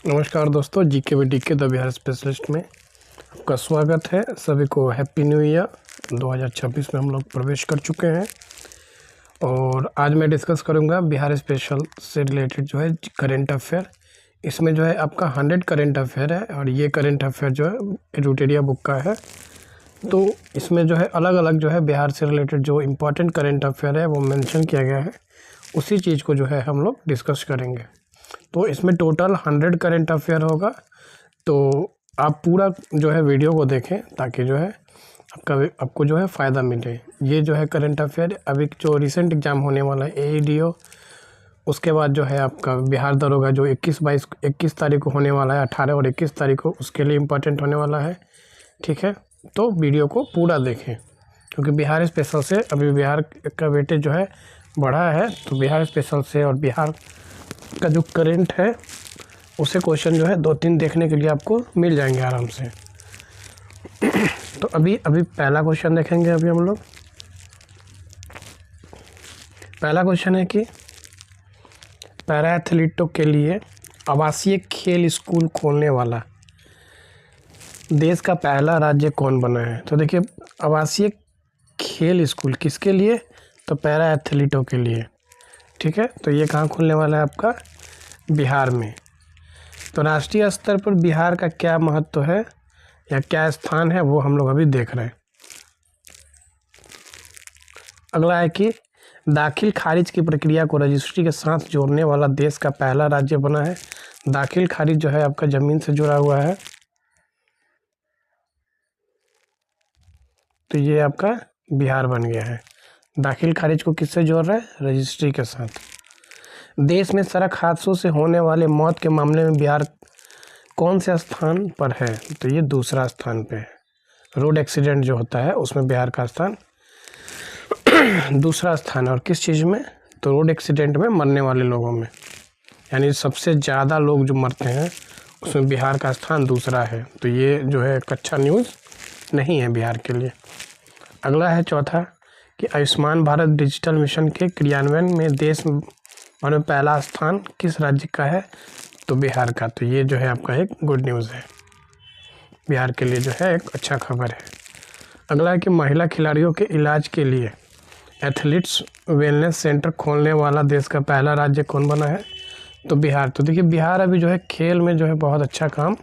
नमस्कार दोस्तों, जीके व डीके द बिहार स्पेशलिस्ट में आपका स्वागत है। सभी को हैप्पी न्यू ईयर। 2026 में हम लोग प्रवेश कर चुके हैं और आज मैं डिस्कस करूंगा बिहार स्पेशल से रिलेटेड जो है करंट अफेयर। इसमें जो है आपका 100 करंट अफेयर है और ये करंट अफेयर जो है एडुटेरिया बुक का है। तो इसमें जो है अलग अलग जो है बिहार से रिलेटेड जो इम्पोर्टेंट करंट अफेयर है वो मेंशन किया गया है, उसी चीज़ को जो है हम लोग डिस्कस करेंगे। तो इसमें टोटल 100 करंट अफेयर होगा। तो आप पूरा जो है वीडियो को देखें ताकि जो है आपको जो है फ़ायदा मिले। ये जो है करंट अफेयर अभी जो रिसेंट एग्ज़ाम होने वाला है AEDO, उसके बाद जो है आपका बिहार दरोगा जो 21 तारीख को होने वाला है, 18 और 21 तारीख को, उसके लिए इम्पोर्टेंट होने वाला है। ठीक है, तो वीडियो को पूरा देखें क्योंकि बिहार स्पेशल से अभी बिहार का वेटेज जो है बढ़ा है। तो बिहार स्पेशल से और बिहार का जो करंट है उसे क्वेश्चन जो है 2-3 देखने के लिए आपको मिल जाएंगे आराम से। तो अभी पहला क्वेश्चन देखेंगे। अभी हम लोग पहला क्वेश्चन है कि पैरा एथलीटों के लिए आवासीय खेल स्कूल खोलने वाला देश का पहला राज्य कौन बना है। तो देखिए, आवासीय खेल स्कूल किसके लिए? तो पैरा एथलीटों के लिए। ठीक है, तो ये कहाँ खुलने वाला है? आपका बिहार में। तो राष्ट्रीय स्तर पर बिहार का क्या महत्व है या क्या स्थान है वो हम लोग अभी देख रहे हैं। अगला है कि दाखिल खारिज की प्रक्रिया को रजिस्ट्री के साथ जोड़ने वाला देश का पहला राज्य बना है। दाखिल खारिज जो है आपका ज़मीन से जुड़ा हुआ है, तो ये आपका बिहार बन गया है। दाखिल खारिज को किससे जोड़ रहा है? रजिस्ट्री के साथ। देश में सड़क हादसों से होने वाले मौत के मामले में बिहार कौन से स्थान पर है? तो ये दूसरा स्थान पे है। रोड एक्सीडेंट जो होता है उसमें बिहार का स्थान दूसरा स्थान है। और किस चीज़ में? तो रोड एक्सीडेंट में मरने वाले लोगों में, यानी सबसे ज़्यादा लोग जो मरते हैं उसमें बिहार का स्थान दूसरा है। तो ये जो है एक अच्छा न्यूज़ नहीं है बिहार के लिए। अगला है चौथा कि आयुष्मान भारत डिजिटल मिशन के क्रियान्वयन में देश में पहला स्थान किस राज्य का है? तो बिहार का। तो ये जो है आपका एक गुड न्यूज़ है, बिहार के लिए जो है एक अच्छा खबर है। अगला है कि महिला खिलाड़ियों के इलाज के लिए एथलीट्स वेलनेस सेंटर खोलने वाला देश का पहला राज्य कौन बना है? तो बिहार। तो देखिए, बिहार अभी जो है खेल में जो है बहुत अच्छा काम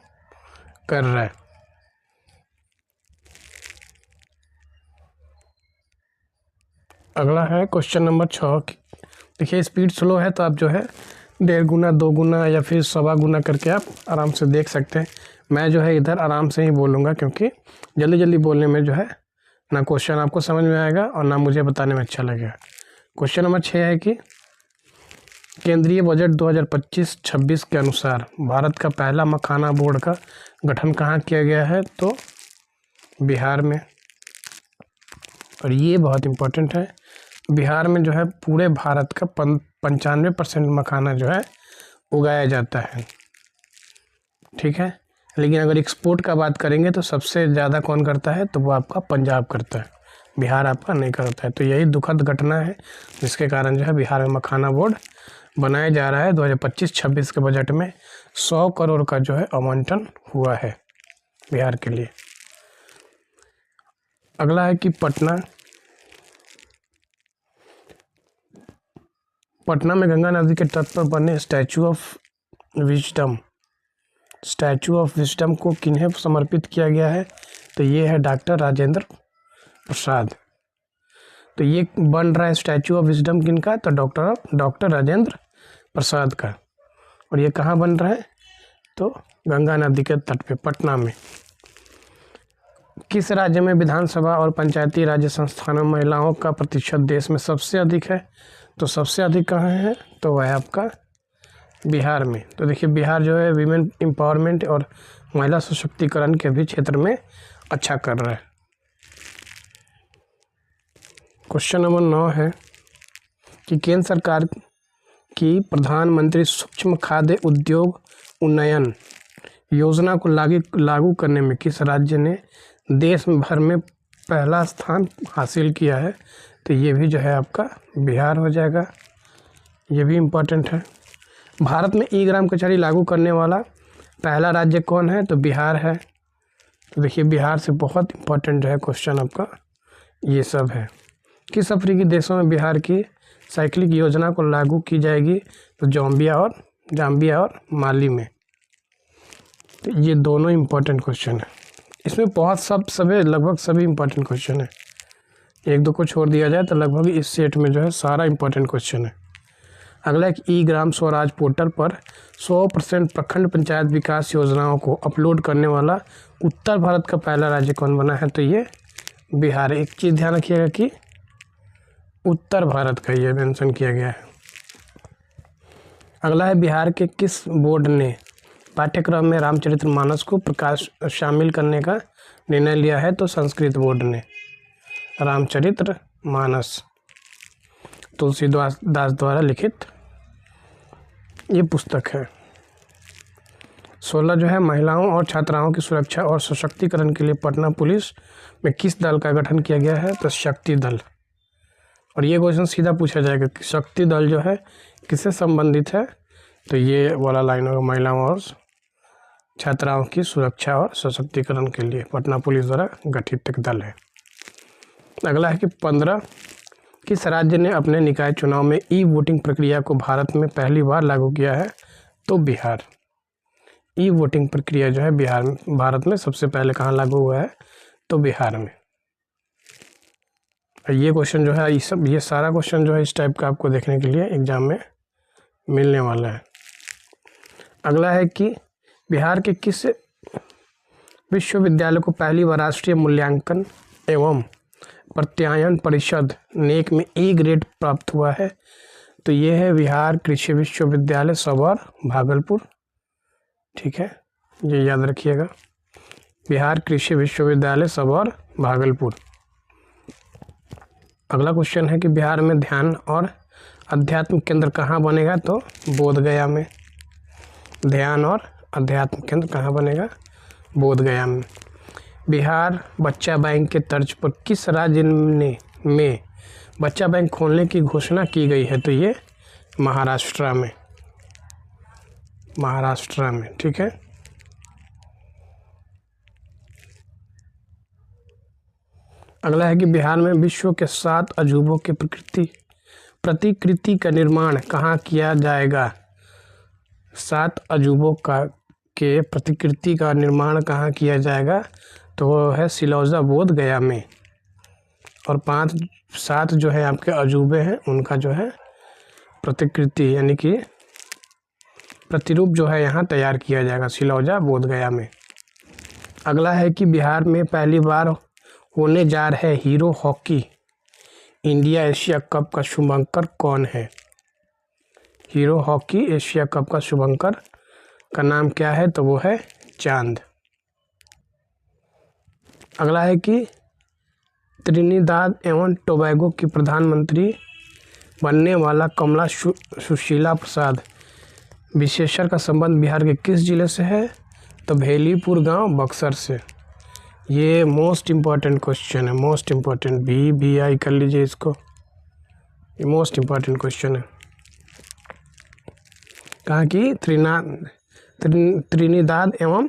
कर रहा है। अगला है क्वेश्चन नंबर 6। देखिए, स्पीड स्लो है तो आप जो है 1.5 गुना 2 गुना या फिर 1.25 गुना करके आप आराम से देख सकते हैं। मैं जो है इधर आराम से ही बोलूँगा क्योंकि जल्दी जल्दी बोलने में जो है ना क्वेश्चन आपको समझ में आएगा और ना मुझे बताने में अच्छा लगेगा। क्वेश्चन नंबर 6 है कि केंद्रीय बजट 2025-26 के अनुसार भारत का पहला मखाना बोर्ड का गठन कहाँ किया गया है? तो बिहार में। और ये बहुत इम्पोर्टेंट है। बिहार में जो है पूरे भारत का 95% मखाना जो है उगाया जाता है। ठीक है, लेकिन अगर एक्सपोर्ट का बात करेंगे तो सबसे ज़्यादा कौन करता है? तो वो आपका पंजाब करता है, बिहार आपका नहीं करता है। तो यही दुखद घटना है जिसके कारण जो है बिहार में मखाना बोर्ड बनाया जा रहा है। 2025-26 के बजट में 100 करोड़ का जो है आवंटन हुआ है बिहार के लिए। अगला है कि पटना में गंगा नदी के तट पर बने स्टैचू ऑफ विजडम को किन्हें समर्पित किया गया है? तो ये है डॉक्टर राजेंद्र प्रसाद। तो ये बन रहा है स्टैचू ऑफ विजडम किनका? तो डॉक्टर राजेंद्र प्रसाद का। और ये कहाँ बन रहा है? तो गंगा नदी के तट पे पटना में। किस राज्य में विधानसभा और पंचायती राज्य संस्थानों में महिलाओं का प्रतिशत देश में सबसे अधिक है? तो सबसे अधिक कहाँ है? तो वह है आपका बिहार में। तो देखिए, बिहार जो है वीमेन एम्पावरमेंट और महिला सशक्तिकरण के भी क्षेत्र में अच्छा कर रहा है। क्वेश्चन नंबर 9 है कि केंद्र सरकार की प्रधानमंत्री सूक्ष्म खाद्य उद्योग उन्नयन योजना को लागू करने में किस राज्य ने देश भर में पहला स्थान हासिल किया है? तो ये भी जो है आपका बिहार हो जाएगा। ये भी इम्पोर्टेंट है। भारत में ई ग्राम कचहरी लागू करने वाला पहला राज्य कौन है? तो बिहार है। तो देखिए बिहार से बहुत इम्पोर्टेंट जो है क्वेश्चन आपका ये सब है। किस अफ्रीकी देशों में बिहार की साइक्लिक योजना को लागू की जाएगी? तो जाम्बिया और माली में। तो ये दोनों इम्पोर्टेंट क्वेश्चन है। इसमें बहुत सभी लगभग सभी इम्पोर्टेंट क्वेश्चन है। एक दो को छोड़ दिया जाए तो लगभग इस सेट में जो है सारा इम्पोर्टेंट क्वेश्चन है। अगला एक ई ग्राम स्वराज पोर्टल पर 100% प्रखंड पंचायत विकास योजनाओं को अपलोड करने वाला उत्तर भारत का पहला राज्य कौन बना है? तो ये बिहार। एक चीज़ ध्यान रखिएगा कि उत्तर भारत का ये मेंशन किया गया है। अगला है बिहार के किस बोर्ड ने पाठ्यक्रम में रामचरितमानस को शामिल करने का निर्णय लिया है? तो संस्कृत बोर्ड ने। रामचरितमानस तुलसीदास द्वारा लिखित ये पुस्तक है। 16 जो है महिलाओं और छात्राओं की सुरक्षा और सशक्तिकरण के लिए पटना पुलिस में किस दल का गठन किया गया है? तो शक्ति दल। और ये क्वेश्चन सीधा पूछा जाएगा कि शक्ति दल जो है किससे संबंधित है? तो ये वाला लाइन होगा, महिलाओं और छात्राओं की सुरक्षा और सशक्तिकरण के लिए पटना पुलिस द्वारा गठित एक दल है। अगला है कि 15 किस राज्य ने अपने निकाय चुनाव में ई वोटिंग प्रक्रिया को भारत में पहली बार लागू किया है? तो बिहार। ई वोटिंग प्रक्रिया जो है भारत में सबसे पहले कहाँ लागू हुआ है? तो बिहार में। ये क्वेश्चन जो है ये सारा क्वेश्चन जो है इस टाइप का आपको देखने के लिए एग्जाम में मिलने वाला है। अगला है कि बिहार के किस विश्वविद्यालय को पहली बार राष्ट्रीय मूल्यांकन एवं प्रत्यायन परिषद नेक में ए ग्रेड प्राप्त हुआ है? तो ये है बिहार कृषि विश्वविद्यालय सबौर भागलपुर। ठीक है, ये याद रखिएगा, बिहार कृषि विश्वविद्यालय सबौर भागलपुर। अगला क्वेश्चन है कि बिहार में ध्यान और अध्यात्म केंद्र कहाँ बनेगा? तो बोधगया में। ध्यान और अध्यात्म केंद्र कहाँ बनेगा? बोधगया में। बिहार बच्चा बैंक के तर्ज पर किस राज्य में बच्चा बैंक खोलने की घोषणा की गई है? तो ये महाराष्ट्र में। ठीक है। अगला है कि बिहार में विश्व के 7 अजूबों के प्रतिकृति का निर्माण कहाँ किया जाएगा? 7 अजूबों के प्रतिकृति का निर्माण कहाँ किया जाएगा? तो वो है सिलौजा बोध गया में। और 7 जो है आपके अजूबे हैं उनका जो है प्रतिकृति यानी कि प्रतिरूप जो है यहाँ तैयार किया जाएगा सिलौजा बोध गया में। अगला है कि बिहार में पहली बार होने जा रहे hero hockey India Asia cup का शुभंकर कौन है? हीरो हॉकी एशिया कप का शुभंकर का नाम क्या है? तो वो है चांद। अगला है कि त्रिनिदाद एवं टोबैगो की प्रधानमंत्री बनने वाला कमला सुशीला प्रसाद विशेषर का संबंध बिहार के किस जिले से है? तो भेलीपुर गांव बक्सर से। ये मोस्ट इम्पॉर्टेंट क्वेश्चन है, मोस्ट इम्पॉर्टेंट। BI कर लीजिए इसको, ये मोस्ट इम्पॉर्टेंट क्वेश्चन है। कहा कि त्रिनिदाद एवं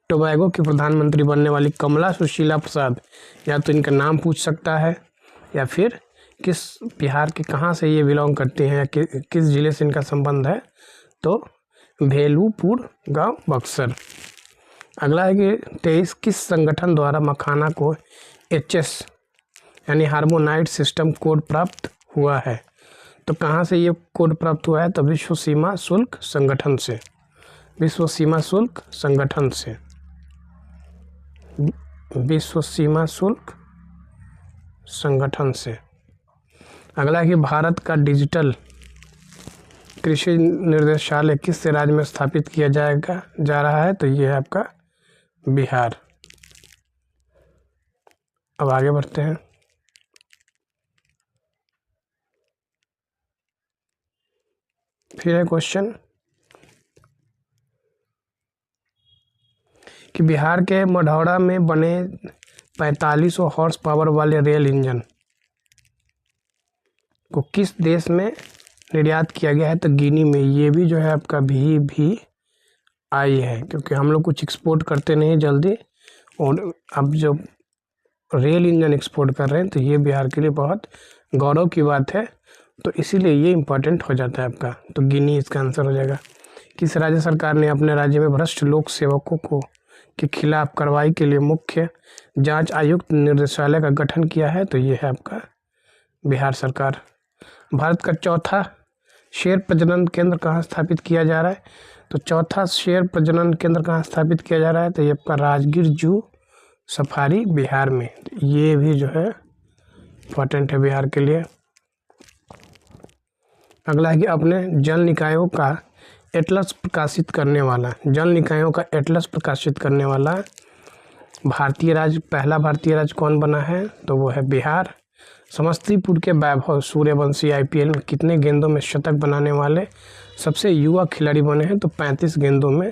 टोबैगो की प्रधानमंत्री बनने वाली कमला सुशीला प्रसाद, या तो इनका नाम पूछ सकता है या फिर किस बिहार के कहाँ से ये बिलोंग करते हैं या किस जिले से इनका संबंध है? तो भेलूपुर गांव बक्सर। अगला है कि 23 किस संगठन द्वारा मखाना को HS यानी हार्मोनाइट सिस्टम कोड प्राप्त हुआ है? तो कहाँ से ये कोड प्राप्त हुआ है? तो विश्व सीमा शुल्क संगठन से। विश्व सीमा शुल्क संगठन से। विश्व सीमा शुल्क संगठन से। अगला है कि भारत का डिजिटल कृषि निर्देशालय किस राज्य में स्थापित किया जा रहा है? तो ये है आपका बिहार। अब आगे बढ़ते हैं। फिर है क्वेश्चन कि बिहार के मढ़ौरा में बने 4500 हॉर्स पावर वाले रेल इंजन को किस देश में निर्यात किया गया है? तो गिनी में। ये भी जो है आपका भी आई है, क्योंकि हम लोग कुछ एक्सपोर्ट करते नहीं जल्दी, और अब जो रेल इंजन एक्सपोर्ट कर रहे हैं तो ये बिहार के लिए बहुत गौरव की बात है। तो इसीलिए ये इम्पोर्टेंट हो जाता है आपका। तो गिनी इसका आंसर हो जाएगा। किस राज्य सरकार ने अपने राज्य में भ्रष्ट लोक सेवकों को के खिलाफ कार्रवाई के लिए मुख्य जांच आयुक्त निर्देशालय का गठन किया है? तो ये है आपका बिहार सरकार। भारत का चौथा शेर प्रजनन केंद्र कहाँ स्थापित किया जा रहा है? तो चौथा शेर प्रजनन केंद्र कहाँ स्थापित किया जा रहा है? तो ये आपका राजगीर जू सफारी बिहार में। ये भी जो है इम्पोर्टेंट है बिहार के लिए। अगला है कि अपने जल निकायों का एटलस प्रकाशित करने वाला, जल निकायों का एटलस प्रकाशित करने वाला भारतीय राज्य, पहला भारतीय राज्य कौन बना है? तो वो है बिहार। समस्तीपुर के वैभव सूर्यवंशी आईपीएल में कितने गेंदों में शतक बनाने वाले सबसे युवा खिलाड़ी बने हैं? तो 35 गेंदों में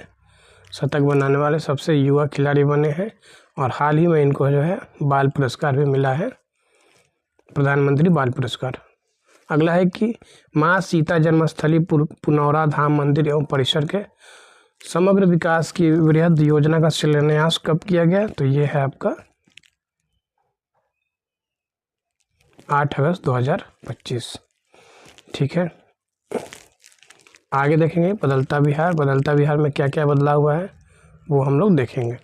शतक बनाने वाले सबसे युवा खिलाड़ी बने हैं, और हाल ही में इनको जो है बाल पुरस्कार भी मिला है, प्रधानमंत्री बाल पुरस्कार। अगला है कि माँ सीता जन्मस्थली पुनौरा धाम मंदिर एवं परिसर के समग्र विकास की वृहद योजना का शिलान्यास कब किया गया? तो ये है आपका 8 अगस्त 2025। ठीक है, आगे देखेंगे बदलता बिहार। बदलता बिहार में क्या क्या बदलाव हुआ है वो हम लोग देखेंगे।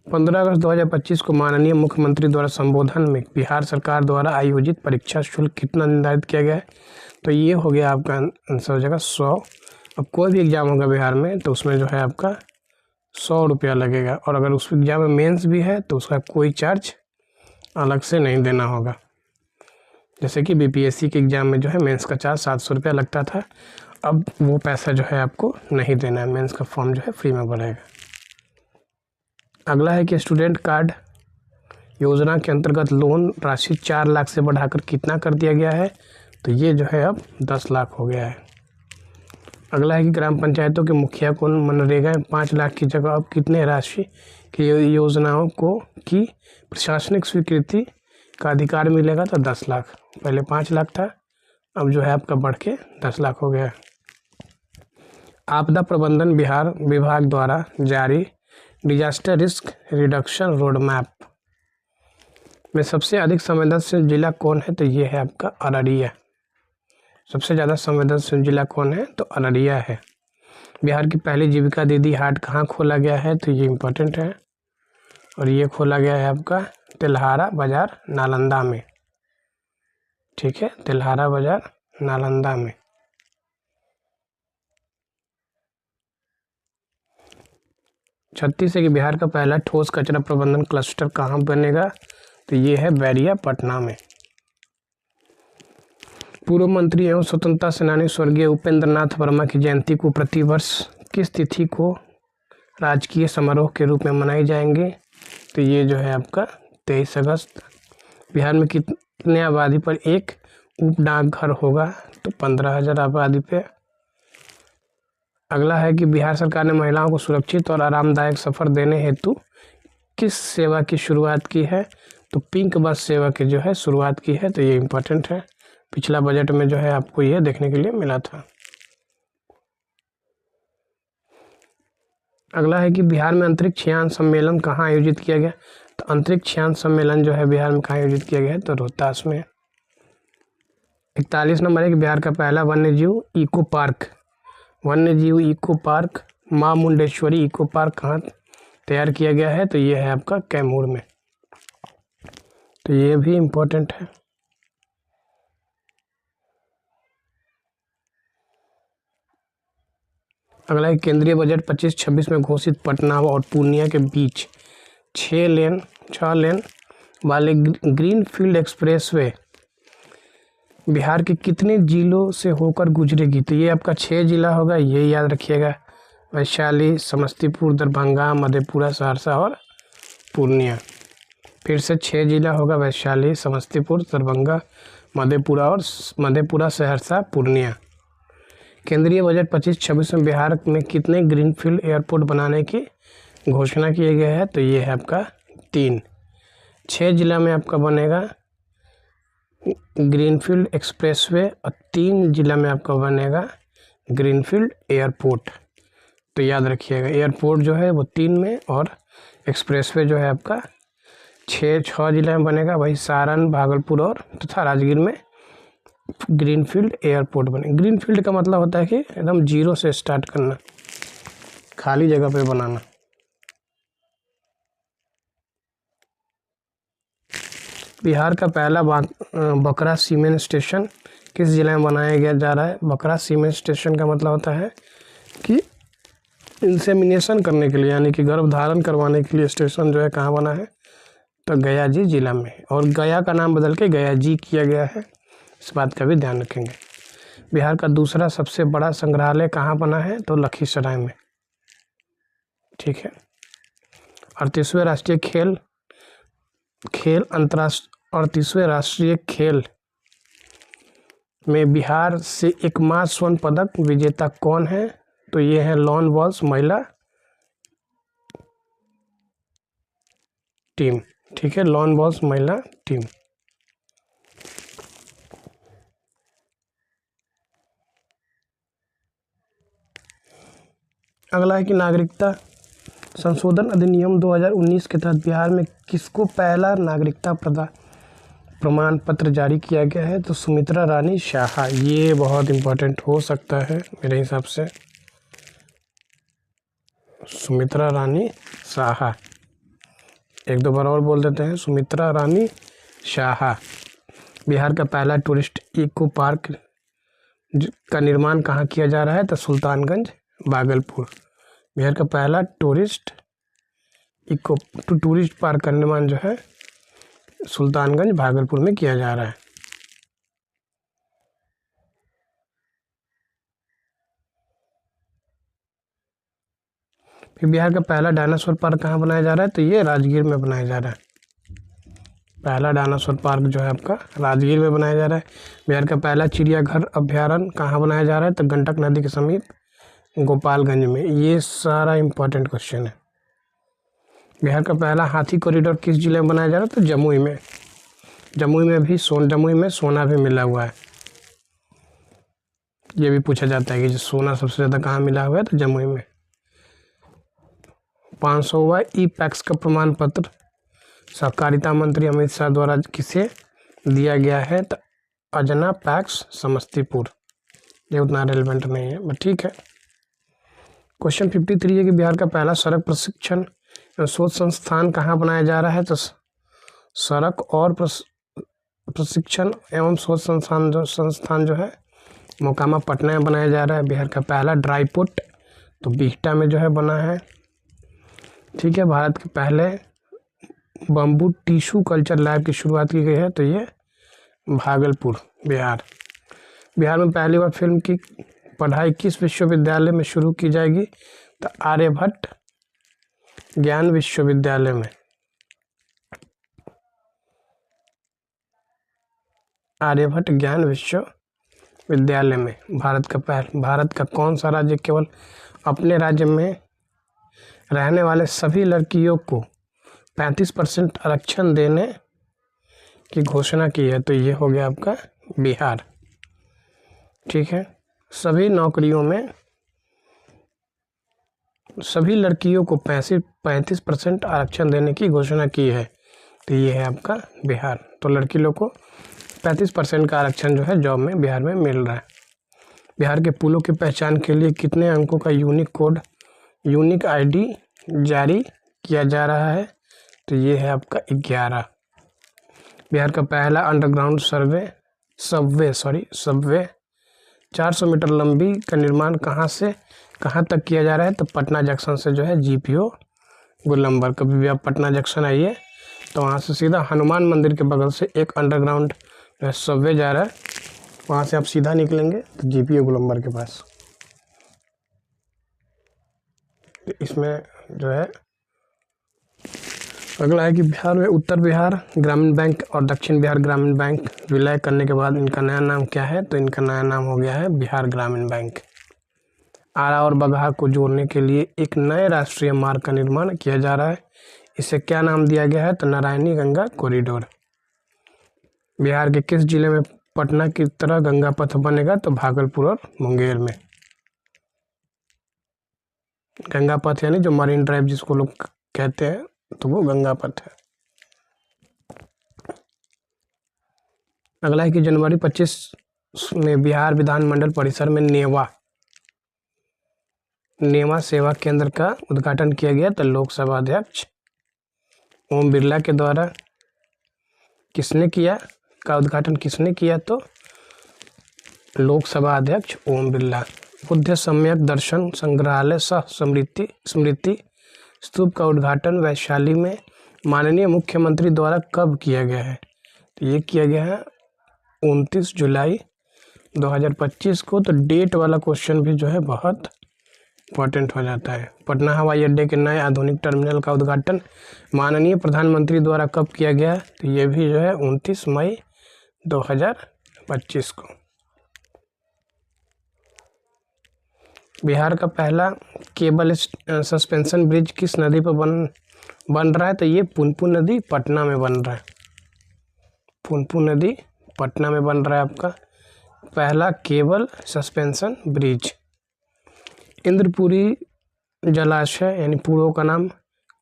15 अगस्त 2025 को माननीय मुख्यमंत्री द्वारा संबोधन में बिहार सरकार द्वारा आयोजित परीक्षा शुल्क कितना निर्धारित किया गया है? तो ये हो गया आपका आंसर हो जाएगा 100। अब कोई भी एग्ज़ाम होगा बिहार में तो उसमें जो है आपका 100 रुपया लगेगा, और अगर उस एग्ज़ाम में मेंस भी है तो उसका कोई चार्ज अलग से नहीं देना होगा। जैसे कि बीपीएससी के एग्ज़ाम में जो है मेंस का चार्ज 700 रुपया लगता था, अब वो पैसा जो है आपको नहीं देना है, मेंस का फॉर्म जो है फ्री में भरेगा। अगला है कि स्टूडेंट कार्ड योजना के अंतर्गत लोन राशि 4 लाख से बढ़ाकर कितना कर दिया गया है? तो ये जो है अब 10 लाख हो गया है। अगला है कि ग्राम पंचायतों के मुखिया को मनरेगा में 5 लाख की जगह अब कितने राशि की योजनाओं को की प्रशासनिक स्वीकृति का अधिकार मिलेगा? तो 10 लाख। पहले 5 लाख था, अब जो है आपका बढ़ के 10 लाख हो गया। आपदा प्रबंधन बिहार विभाग द्वारा जारी disaster risk reduction road map में सबसे अधिक संवेदनशील जिला कौन है? तो ये है आपका अररिया। सबसे ज़्यादा संवेदनशील जिला कौन है? तो अररिया है। बिहार की पहली जीविका दीदी हाट कहाँ खोला गया है? तो ये इम्पोर्टेंट है, और ये खोला गया है आपका तेल्हारा बाज़ार नालंदा में। ठीक है, तेल्हारा बाज़ार नालंदा में। छत्तीसगढ़ के बिहार का पहला ठोस कचरा प्रबंधन क्लस्टर कहाँ बनेगा? तो ये है बैरिया पटना में। पूर्व मंत्री एवं स्वतंत्रता सेनानी स्वर्गीय उपेंद्र नाथ वर्मा की जयंती को प्रतिवर्ष किस तिथि को राजकीय समारोह के रूप में मनाई जाएंगे? तो ये जो है आपका 23 अगस्त। बिहार में कितने आबादी पर एक उप डाकघर होगा? तो 15,000 आबादी पे। अगला है कि बिहार सरकार ने महिलाओं को सुरक्षित और आरामदायक सफ़र देने हेतु किस सेवा की शुरुआत की है? तो पिंक बस सेवा की जो है शुरुआत की है। तो ये इम्पोर्टेंट है, पिछला बजट में जो है आपको ये देखने के लिए मिला था। अगला है कि बिहार में अंतरिक्ष यान सम्मेलन कहाँ आयोजित किया गया? तो अंतरिक्ष यान सम्मेलन जो है बिहार में कहाँ आयोजित किया गया है? तो रोहतास में। 41 नंबर है कि बिहार का पहला वन्यजीव इको पार्क, वन्यजीव इको पार्क माँ मुंडेश्वरी इको पार्क कहाँ तैयार किया गया है? तो ये है आपका कैमूर में। तो ये भी इम्पोर्टेंट है। अगला है केंद्रीय बजट 25-26 में घोषित पटना और पूर्णिया के बीच 6 लेन वाले ग्रीन फील्ड एक्सप्रेसवे बिहार के कितने जिलों से होकर गुजरेगी? तो ये आपका 6 जिला होगा, ये याद रखिएगा। वैशाली, समस्तीपुर, दरभंगा, मधेपुरा, सहरसा और पूर्णिया। फिर से 6 जिला होगा, वैशाली, समस्तीपुर, दरभंगा, मधेपुरा, सहरसा, पूर्णिया। केंद्रीय बजट 25-26 में बिहार में कितने ग्रीनफील्ड एयरपोर्ट बनाने की घोषणा किया गया है? तो ये है आपका 3। 6 जिला में आपका बनेगा ग्रीनफील्ड एक्सप्रेसवे, और 3 जिला में आपका बनेगा ग्रीनफील्ड एयरपोर्ट। तो याद रखिएगा, एयरपोर्ट जो है वो 3 में, और एक्सप्रेसवे जो है आपका 6 जिला में बनेगा, वही सारण, भागलपुर और तथा राजगीर में ग्रीनफील्ड एयरपोर्ट बने। ग्रीनफील्ड का मतलब होता है कि एकदम जीरो से स्टार्ट करना, खाली जगह पे बनाना। बिहार का पहला बकरा सीमेंट स्टेशन किस जिला में बनाया गया जा रहा है? बकरा सीमेंट स्टेशन का मतलब होता है कि इंसेमिनेशन करने के लिए, यानी कि गर्भधारण करवाने के लिए स्टेशन जो है कहाँ बना है? तो गया जी जिला में, और गया का नाम बदल के गया जी किया गया है, इस बात का भी ध्यान रखेंगे। बिहार का दूसरा सबसे बड़ा संग्रहालय कहाँ बना है? तो लखीसराय में। ठीक है। 38वें राष्ट्रीय खेल अंतर्राष्ट्रीय 38वें राष्ट्रीय खेल में बिहार से एकमात्र स्वर्ण पदक विजेता कौन है? तो ये है लॉन वॉल्स महिला टीम। ठीक है, लॉन वॉल्स महिला टीम। अगला है कि नागरिकता संशोधन अधिनियम 2019 के तहत बिहार में किसको पहला नागरिकता प्रमाण पत्र जारी किया गया है? तो सुमित्रा रानी शाहा। ये बहुत इम्पोर्टेंट हो सकता है मेरे हिसाब से, सुमित्रा रानी शाहा। एक दो बार और बोल देते हैं, सुमित्रा रानी शाहा। बिहार का पहला टूरिस्ट इको पार्क का निर्माण कहाँ किया जा रहा है? तो सुल्तानगंज, भागलपुर। बिहार का पहला टूरिस्ट पार्क का निर्माण जो है सुल्तानगंज, भागलपुर में किया जा रहा है। फिर बिहार का पहला डायनासोर पार्क कहाँ बनाया जा रहा है? तो ये राजगीर में बनाया जा रहा है। पहला डायनासोर पार्क जो है आपका राजगीर में बनाया जा रहा है। बिहार का पहला चिड़ियाघर अभ्यारण्य कहाँ बनाया जा रहा है? तो गंडक नदी के समीप, गोपालगंज में। ये सारा इम्पोर्टेंट क्वेश्चन है। बिहार का पहला हाथी कॉरिडोर किस जिले में बनाया जा रहा है? तो जमुई में। जमुई में सोना भी मिला हुआ है। ये भी पूछा जाता है कि सोना सबसे ज़्यादा कहाँ मिला हुआ है? तो जमुई में। 500वां ई पैक्स का प्रमाण पत्र सहकारिता मंत्री अमित शाह द्वारा किसे दिया गया है? तो अजना पैक्स, समस्तीपुर। ये उतना रेलेवेंट नहीं है, बट ठीक है। क्वेश्चन 53 है कि बिहार का पहला सड़क प्रशिक्षण शोध संस्थान कहाँ बनाया जा रहा है? तो सड़क और प्रशिक्षण एवं शोध संस्थान जो है मोकामा, पटना में बनाया जा रहा है। बिहार का पहला ड्राई पोर्ट तो बिहटा में जो है बना है। ठीक है। भारत के पहले बम्बू टिश्यू कल्चर लैब की शुरुआत की गई है, तो ये भागलपुर, बिहार। बिहार में पहली बार फिल्म की पढ़ाई किस विश्वविद्यालय में शुरू की जाएगी? तो आर्यभट्ट ज्ञान विश्वविद्यालय में। आर्यभट्ट ज्ञान विश्वविद्यालय में। भारत का कौन सा राज्य केवल अपने राज्य में रहने वाले सभी लड़कियों को 35% आरक्षण देने की घोषणा की है? तो ये हो गया आपका बिहार। ठीक है। सभी नौकरियों में सभी लड़कियों को 35% आरक्षण देने की घोषणा की है, तो ये है आपका बिहार। तो लड़की लोग को 35% का आरक्षण जो है जॉब में बिहार में मिल रहा है। बिहार के पुलों की पहचान के लिए कितने अंकों का यूनिक आईडी जारी किया जा रहा है? तो ये है आपका 11। बिहार का पहला अंडरग्राउंड सबवे 400 मीटर लंबी का निर्माण कहाँ से कहाँ तक किया जा रहा है? तो पटना जंक्शन से जो है जीपीओ गोलंबर। कभी भी आप पटना जंक्शन आइए तो वहाँ से सीधा हनुमान मंदिर के बगल से एक अंडरग्राउंड सबवे जा रहा है, वहाँ से आप सीधा निकलेंगे तो जीपीओ गोलंबर के पास। इसमें जो है अगला है कि बिहार में उत्तर बिहार ग्रामीण बैंक और दक्षिण बिहार ग्रामीण बैंक विलय करने के बाद इनका नया नाम क्या है? तो इनका नया नाम हो गया है बिहार ग्रामीण बैंक। आरा और बगहा को जोड़ने के लिए एक नए राष्ट्रीय मार्ग का निर्माण किया जा रहा है। इसे क्या नाम दिया गया है? तो नारायणी गंगा कॉरिडोर। बिहार के किस जिले में पटना की तरह गंगा पथ बनेगा? तो भागलपुर और मुंगेर में। गंगा पथ यानी जो मरीन ड्राइव जिसको लोग कहते हैं, तो वो गंगा पथ है। अगला है कि जनवरी 25 में बिहार विधानमंडल परिसर में नेवा सेवा केंद्र का उद्घाटन किया गया। तो लोकसभा अध्यक्ष ओम बिरला के द्वारा उद्घाटन किसने किया? तो लोकसभा अध्यक्ष ओम बिरला। बुद्ध सम्यक दर्शन संग्रहालय सह स्मृति स्तूप का उद्घाटन वैशाली में माननीय मुख्यमंत्री द्वारा कब किया गया है? तो ये किया गया है 29 जुलाई 2025 को। तो डेट वाला क्वेश्चन भी जो है बहुत इम्पोर्टेंट हो जाता है। पटना हवाई अड्डे के नए आधुनिक टर्मिनल का उद्घाटन माननीय प्रधानमंत्री द्वारा कब किया गया? तो ये भी जो है 29 मई 2025 को। बिहार का पहला केबल सस्पेंशन ब्रिज किस नदी पर बन रहा है? तो ये पुनपुन नदी पटना में बन रहा है। पुनपुन नदी पटना में बन रहा है आपका पहला केबल सस्पेंशन ब्रिज। इंद्रपुरी जलाशय यानी पूर्व का नाम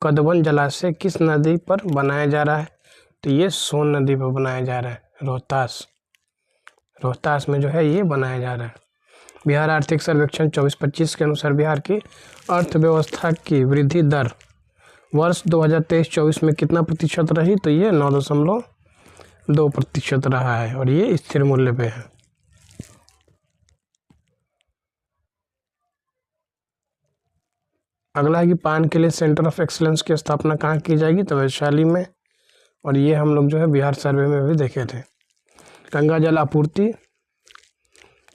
कदवन जलाशय किस नदी पर बनाया जा रहा है? तो ये सोन नदी पर बनाया जा रहा है। रोहतास में जो है ये बनाया जा रहा है। बिहार आर्थिक सर्वेक्षण 24-25 के अनुसार बिहार की अर्थव्यवस्था की वृद्धि दर वर्ष 2023-24 में कितना प्रतिशत रही? तो ये 9.2% रहा है और ये स्थिर मूल्य पे है। अगला है कि पान के लिए सेंटर ऑफ एक्सीलेंस की स्थापना कहाँ की जाएगी? तो वैशाली में, और ये हम लोग जो है बिहार सर्वे में भी देखे थे। गंगा जल आपूर्ति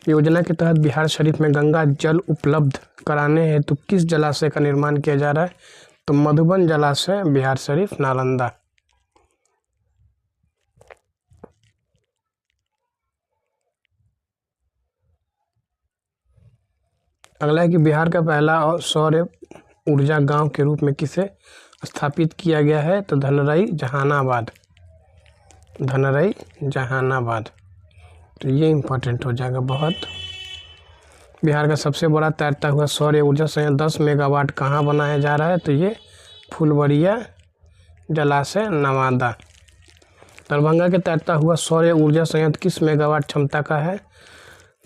योजना के तहत बिहार शरीफ में गंगा जल उपलब्ध कराने हेतु किस जलाशय का निर्माण किया जा रहा है? तो मधुबन जलाशय, बिहार शरीफ, नालंदा। अगला है कि बिहार का पहला सौर ऊर्जा गांव के रूप में किसे स्थापित किया गया है? तो धनरई, जहानाबाद। तो ये इम्पोर्टेंट हो जाएगा बहुत। बिहार का सबसे बड़ा तैरता हुआ सौर ऊर्जा संयंत्र 10 मेगावाट कहाँ बनाया जा रहा है? तो ये फुलवरिया जलाशय, नवादा। दरभंगा के तैरता हुआ सौर ऊर्जा संयंत्र किस मेगावाट क्षमता का है?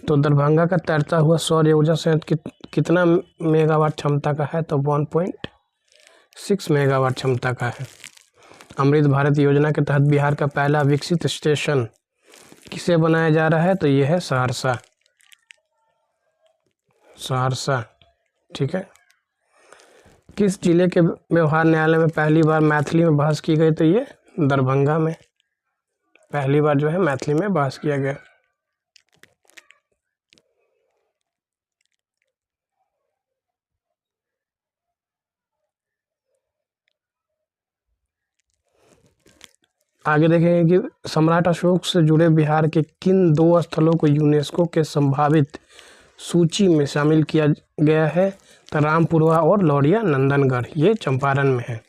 तो दरभंगा का तैरता हुआ सौर ऊर्जा संयंत्र कितना मेगावाट क्षमता का है? तो 1.6 मेगावाट क्षमता का है। अमृत भारत योजना के तहत बिहार का पहला विकसित स्टेशन किसे बनाया जा रहा है? तो ये है सहरसा। ठीक है। किस जिले के व्यवहार न्यायालय में पहली बार मैथिली में बहस की गई? तो ये दरभंगा में पहली बार जो है मैथिली में बहस किया गया। आगे देखेंगे कि सम्राट अशोक से जुड़े बिहार के किन 2 स्थलों को यूनेस्को के संभावित सूची में शामिल किया गया है? तो रामपुरवा और लौरिया नंदनगढ़, ये चंपारण में है।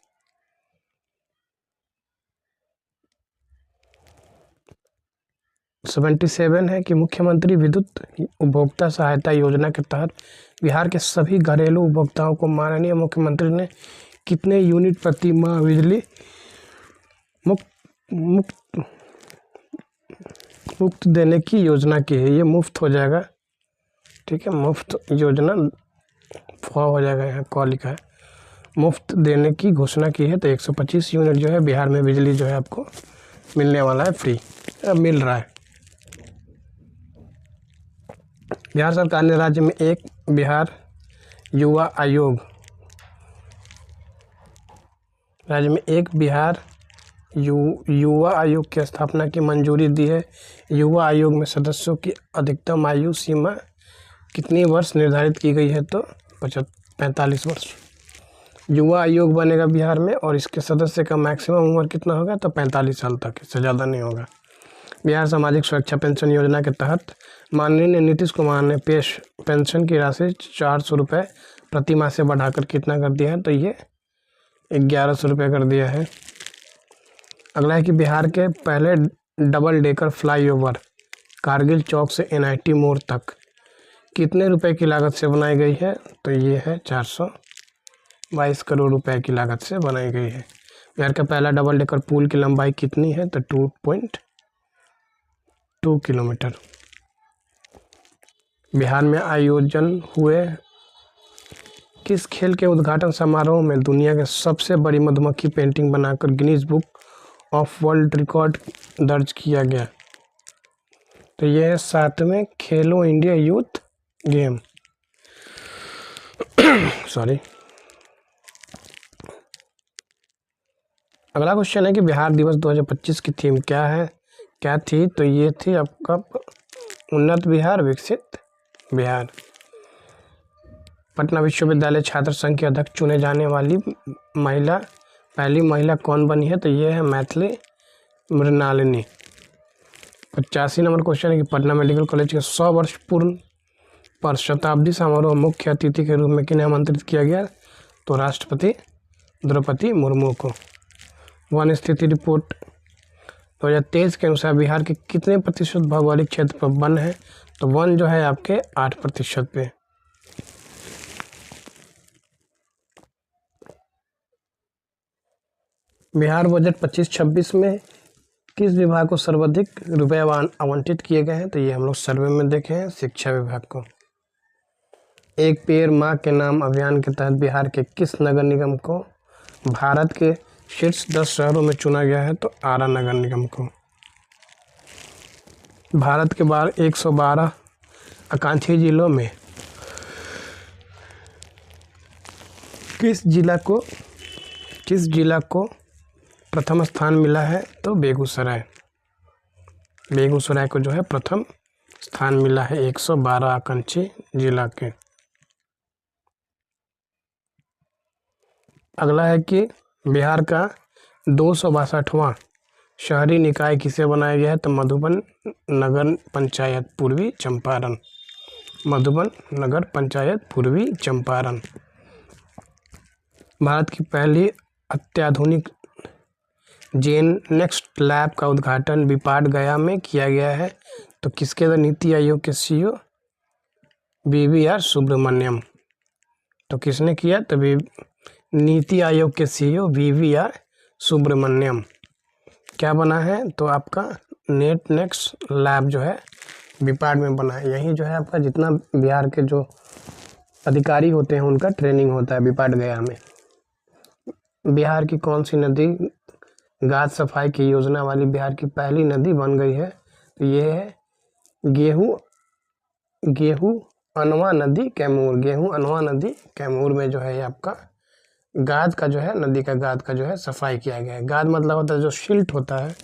(77) है कि मुख्यमंत्री विद्युत उपभोक्ता सहायता योजना के तहत बिहार के सभी घरेलू उपभोक्ताओं को माननीय मुख्यमंत्री ने कितने यूनिट प्रति माह बिजली मुफ्त देने की योजना की है? ये मुफ्त हो जाएगा, ठीक है। मुफ्त योजना हो जाएगा, यहाँ कॉल लिखा है। मुफ्त देने की घोषणा की है। तो 125 यूनिट जो है बिहार में बिजली जो है आपको मिलने वाला है, फ्री मिल रहा है। बिहार सरकार ने राज्य में एक बिहार युवा आयोग की स्थापना की मंजूरी दी है। युवा आयोग में सदस्यों की अधिकतम आयु सीमा कितनी वर्ष निर्धारित की गई है? तो 45 वर्ष। युवा आयोग बनेगा बिहार में और इसके सदस्य का मैक्सिमम उम्र कितना होगा? तो 45 साल तक, इससे ज़्यादा नहीं होगा। बिहार सामाजिक सुरक्षा पेंशन योजना के तहत माननीय नीतीश कुमार ने पेंशन की राशि 400 रुपये प्रति माह से बढ़ाकर कितना कर दिया है? तो ये 1100 रुपये कर दिया है। अगला है कि बिहार के पहले डबल डेकर फ्लाईओवर कारगिल चौक से NIT मोड़ तक कितने रुपए की लागत से बनाई गई है? तो ये है 422 करोड़ रुपए की लागत से बनाई गई है। बिहार का पहला डबल डेकर पुल की लंबाई कितनी है? तो 2.2 किलोमीटर। बिहार में आयोजन हुए किस खेल के उद्घाटन समारोह में दुनिया के सबसे बड़ी मधुमक्खी पेंटिंग बनाकर Guinness book of world record दर्ज किया गया? तो यह है 7वें खेलो इंडिया यूथ गेम। सॉरी। अगला क्वेश्चन है कि बिहार दिवस 2025 की थीम क्या थी? तो ये थी आपका उन्नत बिहार विकसित बिहार। पटना विश्वविद्यालय छात्र संघ के अध्यक्ष चुने जाने वाली पहली महिला कौन बनी है? तो ये है मैथिली मृणालिनी। 85 नंबर क्वेश्चन है कि पटना मेडिकल कॉलेज के 100 वर्ष पूर्ण पर शताब्दी समारोह मुख्य अतिथि के रूप में किन्हें आमंत्रित किया गया? तो राष्ट्रपति द्रौपदी मुर्मू को। वन स्थिति रिपोर्ट 2023 के अनुसार बिहार के कितने प्रतिशत भौगोलिक क्षेत्र पर वन है? तो वन जो है आपके 8% पे। बिहार बजट 25-26 में किस विभाग को सर्वाधिक रुपए आवंटित किए गए हैं? तो ये हम लोग सर्वे में देखे हैं, शिक्षा विभाग को। एक पेड़ माँ के नाम अभियान के तहत बिहार के किस नगर निगम को भारत के शीर्ष 10 शहरों में चुना गया है? तो आरा नगर निगम को। भारत के 112 आकांक्षी जिलों में किस जिला को प्रथम स्थान मिला है? तो बेगूसराय को जो है प्रथम स्थान मिला है 112 आकांक्षी जिला के। अगला है कि बिहार का 262वां शहरी निकाय किसे बनाया गया है? तो मधुबन नगर पंचायत पूर्वी चंपारण। मधुबन नगर पंचायत पूर्वी चंपारण। भारत की पहली अत्याधुनिक जेन नेक्स्ट लैब का उद्घाटन बीपाट गया में किया गया है? तो किसके? नीति आयोग के CEO BVR सुब्रमण्यम। तो किसने किया? तो नीति आयोग के CEO BVR सुब्रमण्यम। क्या बना है? तो आपका नेट नेक्स्ट लैब जो है बीपाट में बना है। यही जो है आपका जितना बिहार के जो अधिकारी होते हैं उनका ट्रेनिंग होता है बीपाट गया में। बिहार की कौन सी नदी गाद सफाई की योजना वाली बिहार की पहली नदी बन गई है? तो ये है गेहूं अनवा नदी कैमूर। गेहूं अनवा नदी कैमूर में जो है ये आपका गाद का जो है नदी का गाद का जो है सफाई किया गया है। गाद मतलब होता है जो सिल्ट होता है